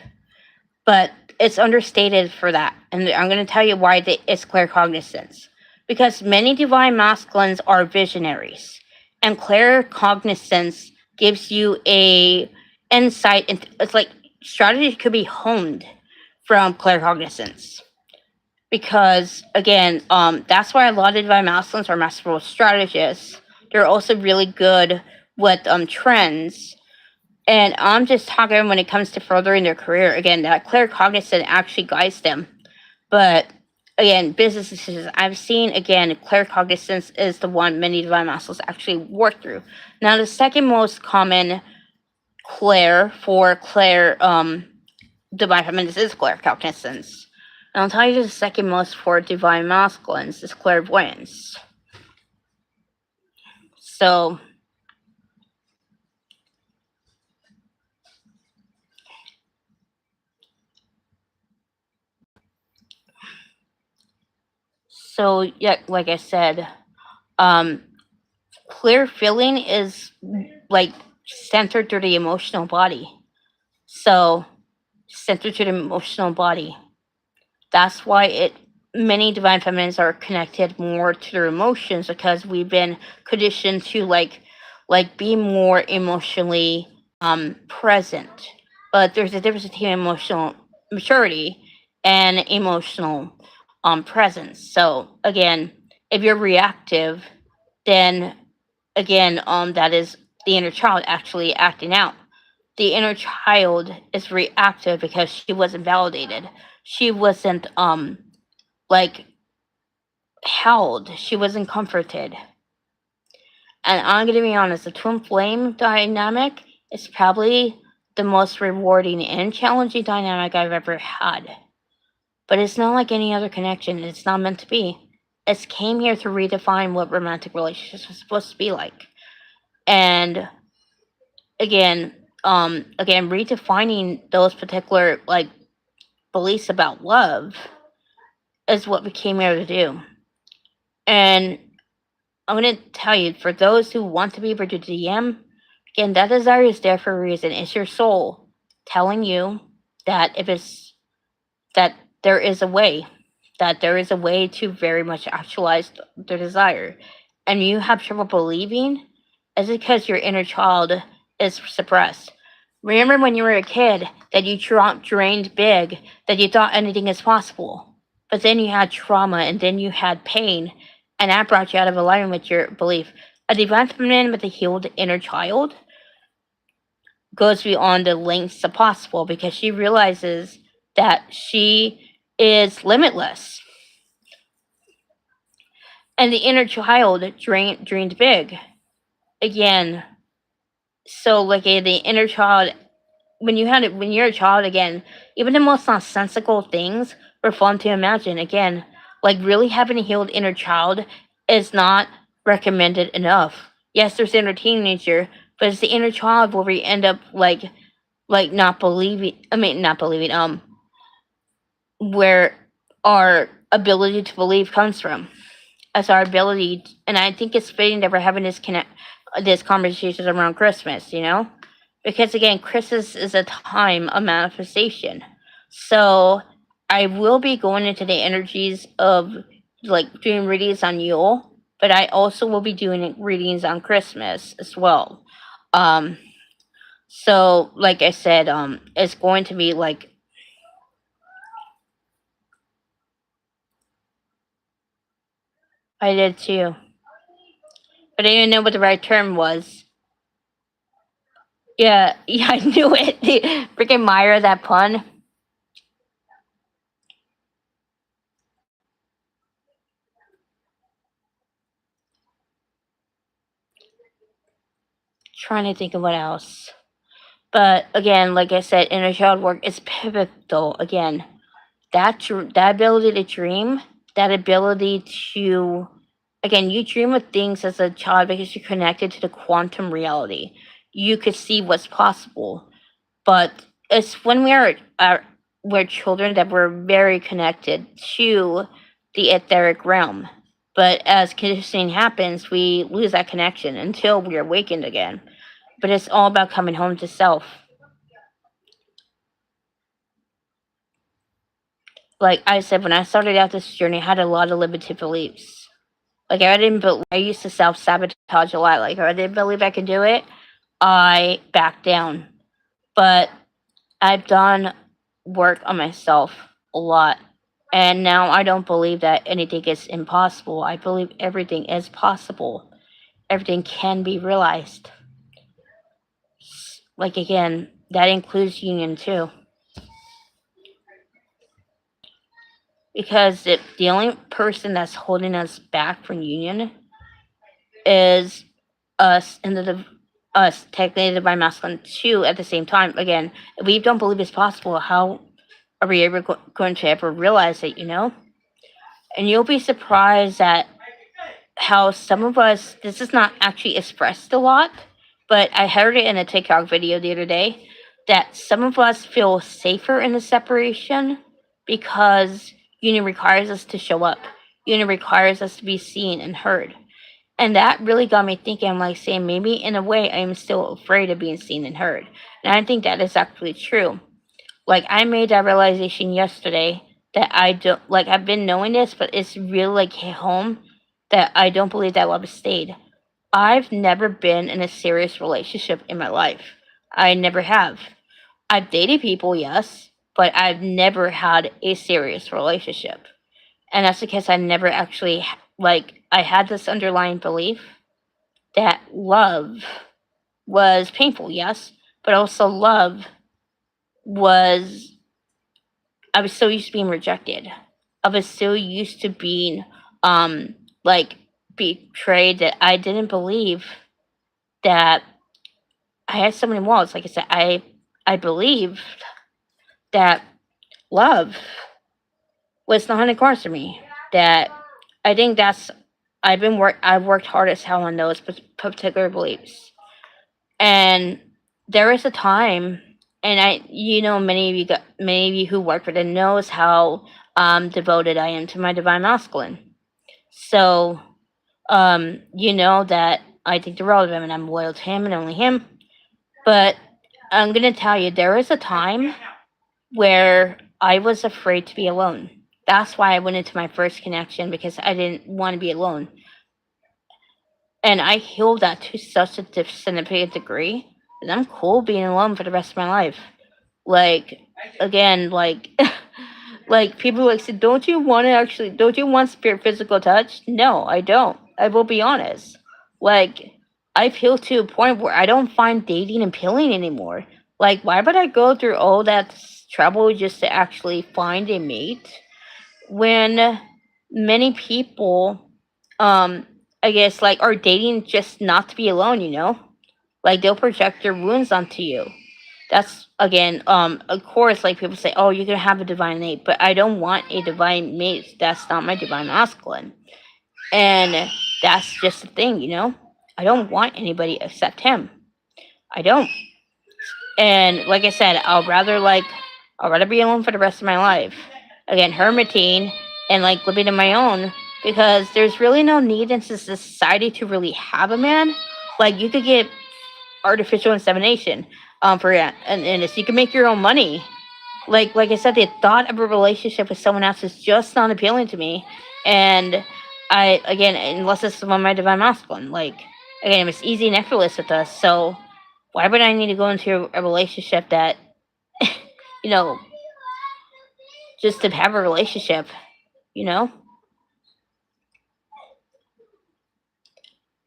[SPEAKER 1] but it's understated for that. And I'm going to tell you why it's claircognizance. Because many divine masculines are visionaries, and claircognizance gives you a insight into, it's like strategy could be honed from claircognizance. Because again, that's why a lot of divine masculines are masterful strategists. They're also really good with trends. And I'm just talking when it comes to furthering their career. Again, that claircognizance actually guides them. But again, business decisions, I've seen, again, claircognizance is the one many divine masculines actually work through. Now, the second most common divine feminines is claircognizance. And I'll tell you the second most for divine masculines is clairvoyance. So, yeah, like I said, clear feeling is like centered to the emotional body. So, centered to the emotional body. That's why many divine feminines are connected more to their emotions, because we've been conditioned to like be more emotionally present. But there's a difference between emotional maturity and emotional presence. So again, if you're reactive, then again, that is the inner child actually acting out. The inner child is reactive because she wasn't validated. She wasn't like held. She wasn't comforted. And I'm gonna be honest, the twin flame dynamic is probably the most rewarding and challenging dynamic I've ever had. But it's not like any other connection. It's not meant to be. It came here to redefine what romantic relationships are supposed to be like. And again, redefining those particular like beliefs about love is what we came here to do. And I'm gonna tell you, for those who want to be able to DM, again, that desire is there for a reason. It's your soul telling you that that there is a way, to very much actualize the desire, and you have trouble believing, is because your inner child is suppressed. Remember when you were a kid that you drained big, that you thought anything is possible, but then you had trauma and then you had pain, and that brought you out of alignment with your belief. A divine feminine with a healed inner child goes beyond the lengths of possible, because she realizes that she is limitless. And the inner child dreamed big. Again, so like the inner child, when you're a child again, even the most nonsensical things were fun to imagine. Again, like really having a healed inner child is not recommended enough. Yes, there's inner teenager, but it's the inner child where we end up like not believing. I mean, not believing. Where our ability to believe comes from, as our ability. And I think it's fitting that we're having this conversation around Christmas. Because again, Christmas is a time of manifestation. So I will be going into the energies of like doing readings on Yule, but I also will be doing readings on Christmas as well. Um, so like I said, it's going to be like I did too, but I didn't know what the right term was. Yeah, yeah, I knew it. Freaking Myra, that pun. Trying to think of what else. But again, like I said, inner child work is pivotal. Again, that ability to dream, that ability to, again, you dream of things as a child because you're connected to the quantum reality. You could see what's possible, but it's when we're children that we're very connected to the etheric realm. But as conditioning happens, we lose that connection until we're awakened again. But it's all about coming home to self. Like I said, when I started out this journey, I had a lot of limited beliefs. Like I didn't, I used to self sabotage a lot. Like if I didn't believe I could do it, I backed down. But I've done work on myself a lot, and now I don't believe that anything is impossible. I believe everything is possible. Everything can be realized. Like again, that includes union too. Because the only person that's holding us back from union is us and us technically the divine masculine too at the same time. Again, if we don't believe it's possible, how are we ever going to ever realize it, And you'll be surprised at how some of us, this is not actually expressed a lot, but I heard it in a TikTok video the other day, that some of us feel safer in the separation because union requires us to show up. Union requires us to be seen and heard. And that really got me thinking. I'm like saying, maybe in a way, I'm still afraid of being seen and heard. And I think that is actually true. Like, I made that realization yesterday that I don't, like, I've been knowing this, but it's really like hit home that I don't believe that love has stayed. I've never been in a serious relationship in my life. I never have. I've dated people, yes, but I've never had a serious relationship. And that's because I never actually, like, I had this underlying belief that love was painful, yes, but also love was, I was so used to being rejected. I was so used to being, like, betrayed that I didn't believe that I had so many walls. Like I said, I believed that love was the honey course for me. That I think that's I've worked hard as hell on those particular beliefs. And there is a time, and many of you who work with it knows how devoted I am to my divine masculine. So you know that I think the world of him, and I'm loyal to him and only him. But I'm gonna tell you, there was a time where I was afraid to be alone. That's why I went into my first connection, because I didn't want to be alone. And I healed that to such a significant degree that I'm cool being alone for the rest of my life. Like, again, like, like people like say, don't you want spirit physical touch? No, I don't. I will be honest. Like, I've healed to a point where I don't find dating appealing anymore. Like, why would I go through all that trouble just to actually find a mate? when many people, um, I guess, like, are dating just not to be alone, like they'll project their wounds onto you. That's again, of course, like people say, oh, you can have a divine mate, but I don't want a divine mate. That's not my divine masculine. And that's just the thing. I don't want anybody except him. I don't. And like I said, I'll rather be alone for the rest of my life. Again, hermiting and like living on my own, because there's really no need in society to really have a man. Like you could get artificial insemination, for and you can make your own money. Like I said, the thought of a relationship with someone else is just not appealing to me. And I, again, unless it's one of my divine masculine, like, again, it's easy and effortless with us. So why would I need to go into a relationship that, you know, just to have a relationship, you know?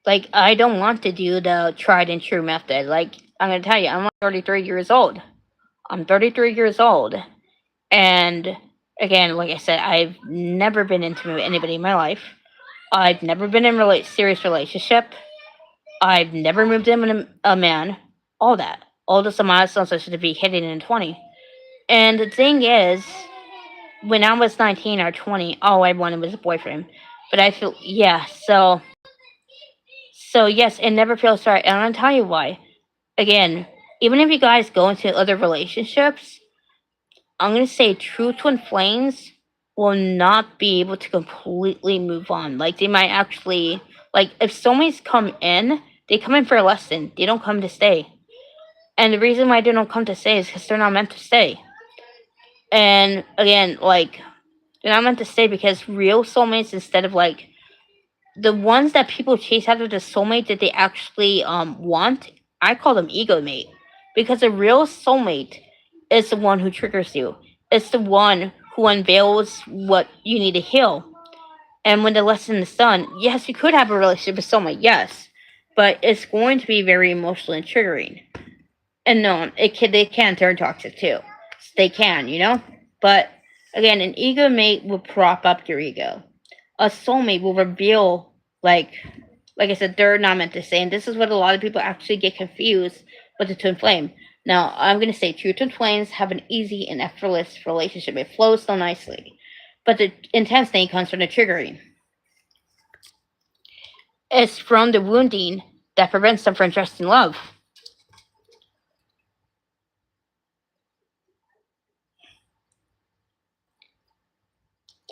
[SPEAKER 1] Like, I don't want to do the tried and true method. Like, I'm going to tell you, I'm 33 years old. I'm 33 years old. And again, like I said, I've never been intimate with anybody in my life. I've never been in a serious relationship. I've never moved in with a man. All that. All just the milestones I should be hitting in 20. And the thing is, when I was 19 or 20, all I wanted was a boyfriend. But I feel, yeah, so yes, it never feels right. And I'll tell you why. Again, even if you guys go into other relationships, I'm going to say true twin flames will not be able to completely move on. Like, they might actually, like, if soulmates come in, they come in for a lesson. They don't come to stay. And the reason why they don't come to stay is because they're not meant to stay. And again, like, they're not meant to stay because real soulmates, instead of like the ones that people chase after, the soulmate that they actually want, I call them ego mate. Because a real soulmate is the one who triggers you. It's the one who unveils what you need to heal. And when the lesson is done, yes, you could have a relationship with someone, yes, but it's going to be very emotional and triggering. And no, they can turn toxic too. They can. But again, an ego mate will prop up your ego. A soulmate will reveal, like I said, they're not meant to say, and this is what a lot of people actually get confused with the twin flame. Now, I'm gonna say true twin flames have an easy and effortless relationship. It flows so nicely. But the intense thing comes from the triggering. It's from the wounding that prevents them from trusting love.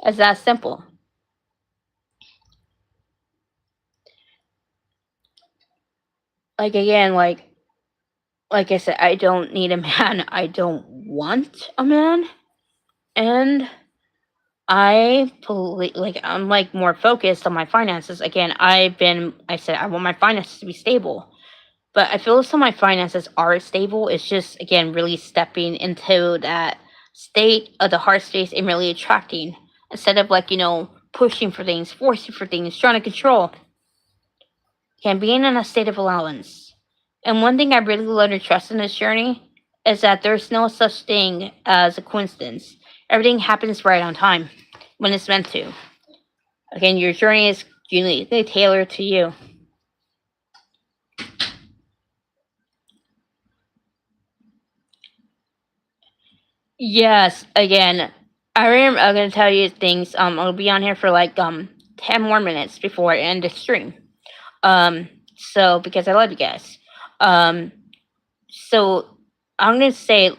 [SPEAKER 1] It's that simple. Like again, like I said, I don't need a man. I don't want a man. And I'm like more focused on my finances. Again, I said I want my finances to be stable. But I feel as though my finances are stable. It's just, again, really stepping into that state of the heart space and really attracting, instead of like, pushing for things, forcing for things, trying to control. Again, being in a state of allowance. And one thing I really learned to trust in this journey is that there's no such thing as a coincidence. Everything happens right on time when it's meant to. Again, your journey is uniquely tailored to you. Yes, again, I remember I'm gonna tell you things. I'll be on here for like 10 more minutes before I end the stream. Um, so because I love you guys. Um, so I'm gonna say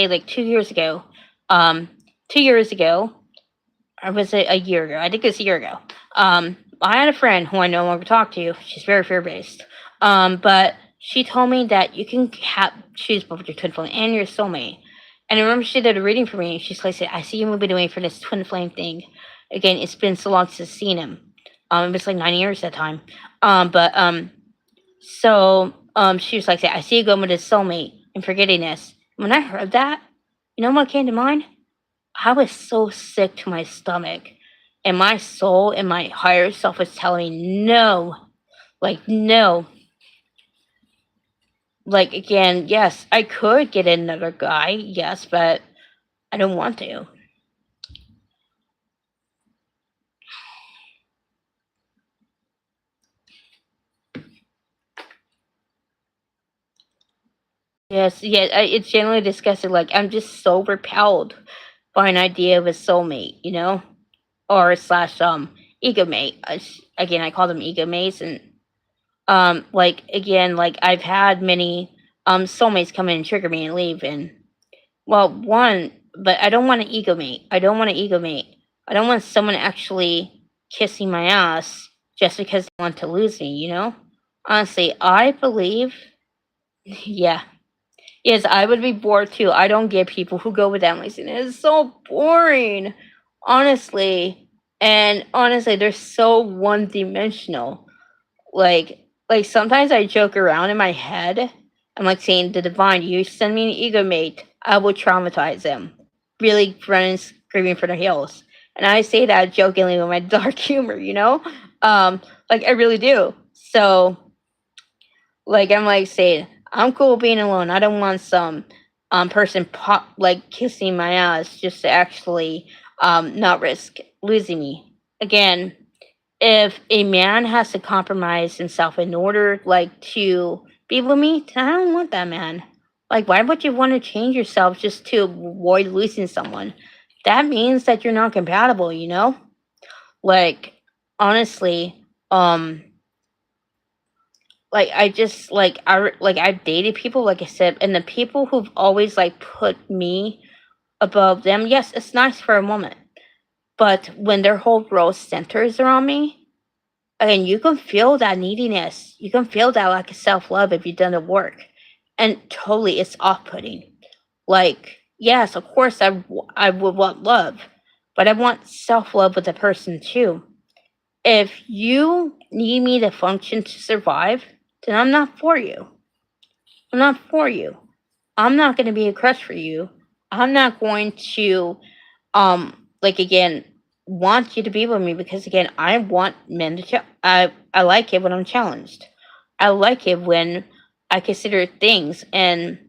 [SPEAKER 1] like 2 years ago. Um, 2 years ago, or was it a year ago? I think it was a year ago. I had a friend who I no longer talk to. She's very fear based. But she told me that you can choose both your twin flame and your soulmate. And I remember she did a reading for me. She's like, "I see you moving away for this twin flame thing. Again, it's been so long since I've seen him. It was like 9 years that time. But she was like, I see you going with his soulmate and forgetting this. When I heard that, you know what came to mind? I was so sick to my stomach. And my soul and my higher self was telling me, no. Like, no. Like, again, yes, I could get another guy, yes, but I don't want to. Yes, yeah, it's generally disgusting. Like, I'm just so repelled by an idea of a soulmate, you know, or slash ego mate. Again, I call them ego mates, and like again, like I've had many soulmates come in and trigger me and leave, and well, one, but I don't want an ego mate. I don't want an ego mate. I don't want someone actually kissing my ass just because they want to lose me, you know? Honestly, I believe, yeah. Yes, I would be bored too. I don't get people who go with that. Like, it's so boring, honestly. And honestly, they're so one dimensional. Like sometimes I joke around in my head. I'm like saying, the divine, you send me an ego mate, I will traumatize them. Really running screaming for the hills. And I say that jokingly with my dark humor, you know? Like I really do. So like I'm like saying, I'm cool being alone. I don't want some person pop like kissing my ass just to actually not risk losing me. Again, if a man has to compromise himself in order like to be with me, then I don't want that man. Like why would you want to change yourself just to avoid losing someone? That means that you're not compatible, you know? Like honestly, like I just like I've dated people like I said, and the people who've always like put me above them, yes, it's nice for a moment. But when their whole world centers around me, and you can feel that neediness. You can feel that lack of self love if you've done the work. And totally, it's off putting. Like, yes, of course, I would want love, but I want self love with the person too. If you need me to function to survive, then I'm not for you. I'm not for you. I'm not going to be a crush for you. I'm not going to like again want you to be with me because again I want men to I like it when I'm challenged. I like it when I consider things and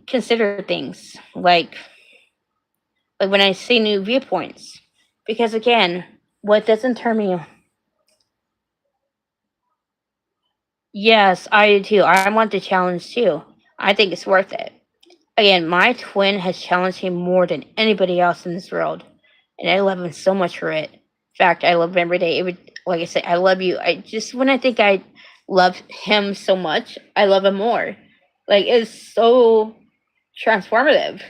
[SPEAKER 1] consider things like when I see new viewpoints, because again, what doesn't turn me, yes, I do too. I want the challenge too. I think it's worth it. Again, my twin has challenged me more than anybody else in this world, and I love him so much for it. In fact, I love him every day. It would, like I say, I love you. I just when I think I love him so much, I love him more. Like it's so transformative.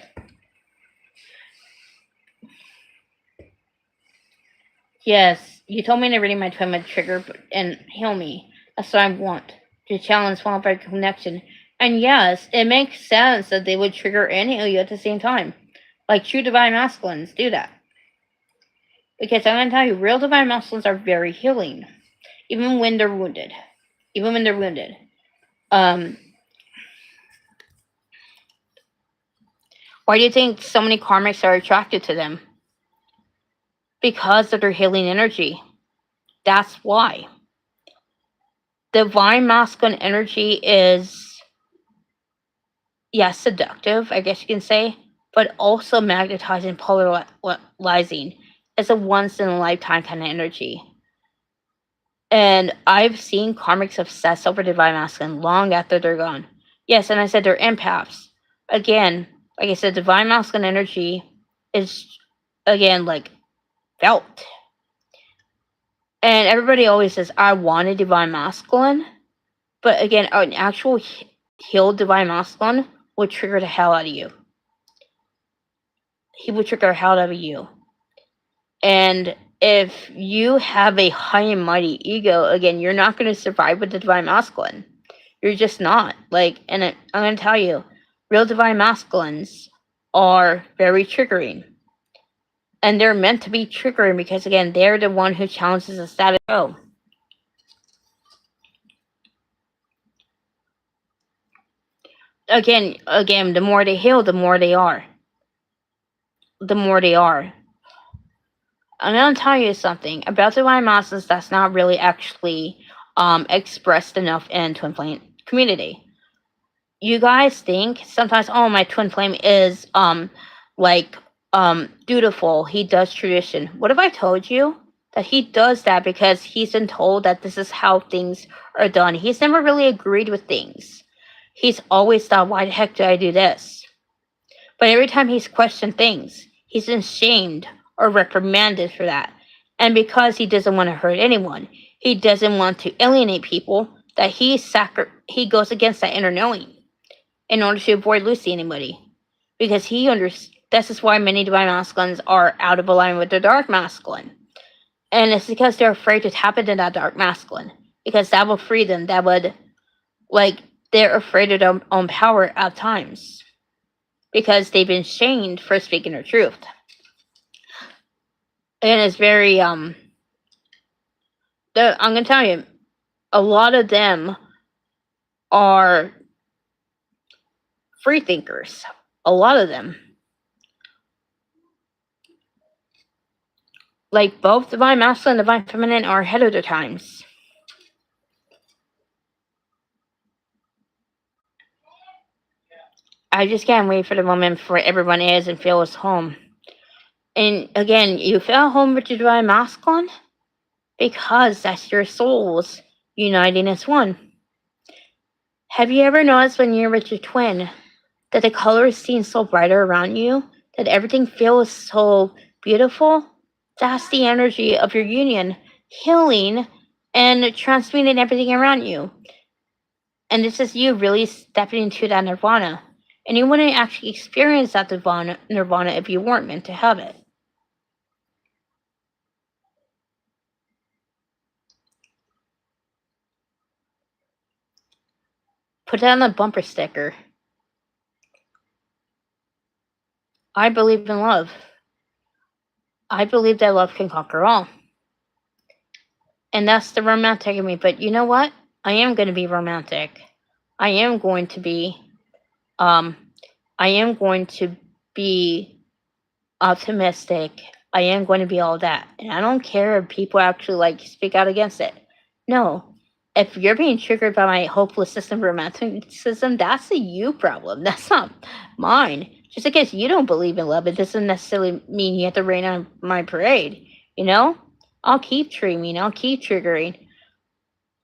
[SPEAKER 1] Yes, you told me to read my twin would trigger and heal me. That's what I want to challenge one by connection. And yes, it makes sense that they would trigger and heal you at the same time. Like true divine masculines do that. Because I'm gonna tell you, real divine masculines are very healing, even when they're wounded. Even when they're wounded. Um, why do you think so many karmics are attracted to them? Because of their healing energy. That's why. Divine masculine energy is, yes, seductive, I guess you can say, but also magnetizing, polarizing. It's a once in a lifetime kind of energy. And I've seen karmics obsess over divine masculine long after they're gone. Yes, and I said they're empaths. Again, like I said, divine masculine energy is again like felt. And everybody always says, I want a divine masculine. But again, an actual healed divine masculine would trigger the hell out of you. He would trigger the hell out of you. And if you have a high and mighty ego, again, you're not going to survive with the divine masculine. You're just not. Like, and I'm going to tell you, real divine masculines are very triggering. And they're meant to be triggering because, again, they're the one who challenges the status quo. Again, the more they heal, the more they are. The more they are. I'm gonna tell you something about divine masses that's not really actually expressed enough in twin flame community. You guys think sometimes, oh, my twin flame is like dutiful. He does tradition. What if I told you that he does that because he's been told that this is how things are done? He's never really agreed with things. he's always thought, why the heck do I do this? But every time he's questioned things, he's been shamed or reprimanded for that. And because he doesn't want to hurt anyone, he doesn't want to alienate people, that he goes against that inner knowing in order to avoid losing anybody. Because this is why many divine masculines are out of alignment with the dark masculine. And it's because they're afraid to tap into that dark masculine. Because that will free them. That would, they're afraid of their own power at times. Because they've been shamed for speaking their truth. And it's very, I'm going to tell you, a lot of them are free thinkers. A lot of them. Both divine masculine and divine feminine are ahead of their times. I just can't wait for the moment before everyone is and feels home. And again, you feel home with your divine masculine because that's your souls uniting as one. Have you ever noticed when you're with your twin that the colors seem so brighter around you, that everything feels so beautiful? That's the energy of your union, healing and transmuting everything around you. And this is you really stepping into that nirvana. And you wouldn't actually experience that nirvana if you weren't meant to have it. Put that on a bumper sticker. I believe in love. I believe that love can conquer all. And that's the romantic in me. But you know what? I am going to be romantic. I am going to be optimistic. I am going to be all that. And I don't care if people actually speak out against it. No. If you're being triggered by my hopeless system of romanticism, that's a you problem. That's not mine. Just because you don't believe in love, it doesn't necessarily mean you have to rain on my parade. I'll keep dreaming. I'll keep triggering.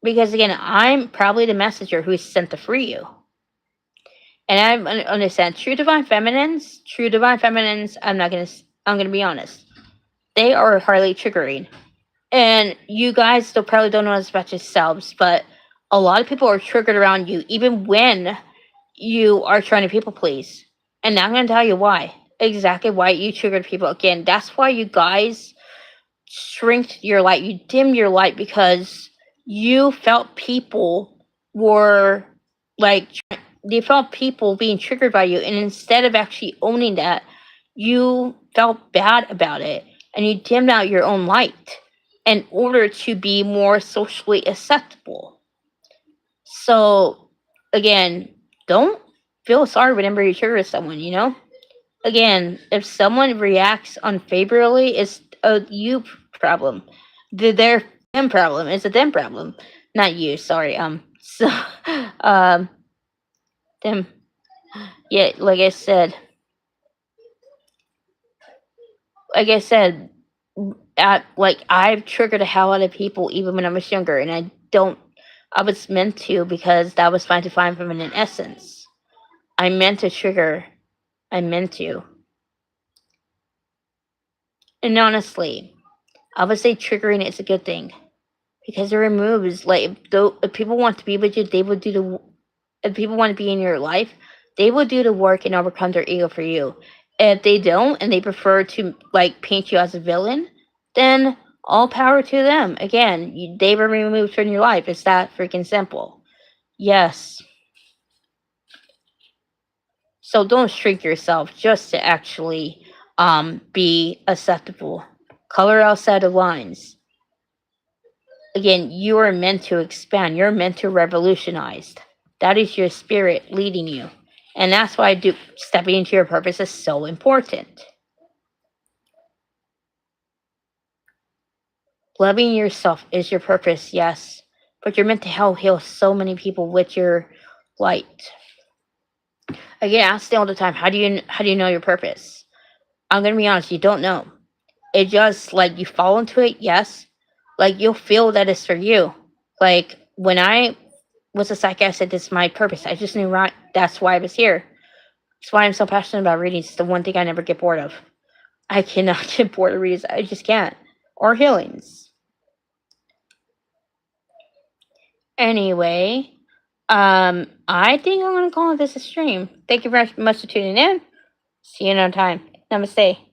[SPEAKER 1] Because again, I'm probably the messenger who's sent to free you. And I understand true divine feminines, I'm going to be honest. They are highly triggering. And you guys still probably don't know as about yourselves, but a lot of people are triggered around you, even when you are trying to people please. And now I'm going to tell you why. Exactly why you triggered people. Again, that's why you guys shrink your light. You dim your light because you felt people were you felt people being triggered by you. And instead of actually owning that, you felt bad about it. And you dimmed out your own light in order to be more socially acceptable. So, again, don't feel sorry whenever you trigger someone, Again, if someone reacts unfavorably, it's a you problem. Them problem. It's a them problem. Not you, sorry. Them. Yeah, like I said, I've triggered the hell out of people even when I was younger, and I was meant to, because that was fine to find from an essence. I meant to trigger. I meant to. And honestly, I would say triggering is a good thing. Because it removes, if people want to be with you, if people want to be in your life, they will do the work and overcome their ego for you. If they don't, and they prefer to, paint you as a villain, then all power to them. Again, they were removed from your life. It's that freaking simple. Yes. So don't shrink yourself just to actually be acceptable. Color outside the lines. Again, you are meant to expand. You're meant to revolutionize. That is your spirit leading you. And that's why stepping into your purpose is so important. Loving yourself is your purpose, yes. But you're meant to help heal so many people with your light. I get asked all the time, how do you know your purpose? I'm gonna be honest, you don't know. It just you fall into it, yes. You'll feel that it's for you. When I was a psychiatrist. Said this is my purpose. I just knew right. That's why I was here. That's why I'm so passionate about reading. It's the one thing I never get bored of. I cannot get bored of readings. I just can't. Or healings. Anyway, I think I'm gonna call this a stream. Thank you very much for tuning in. See you another time. Namaste.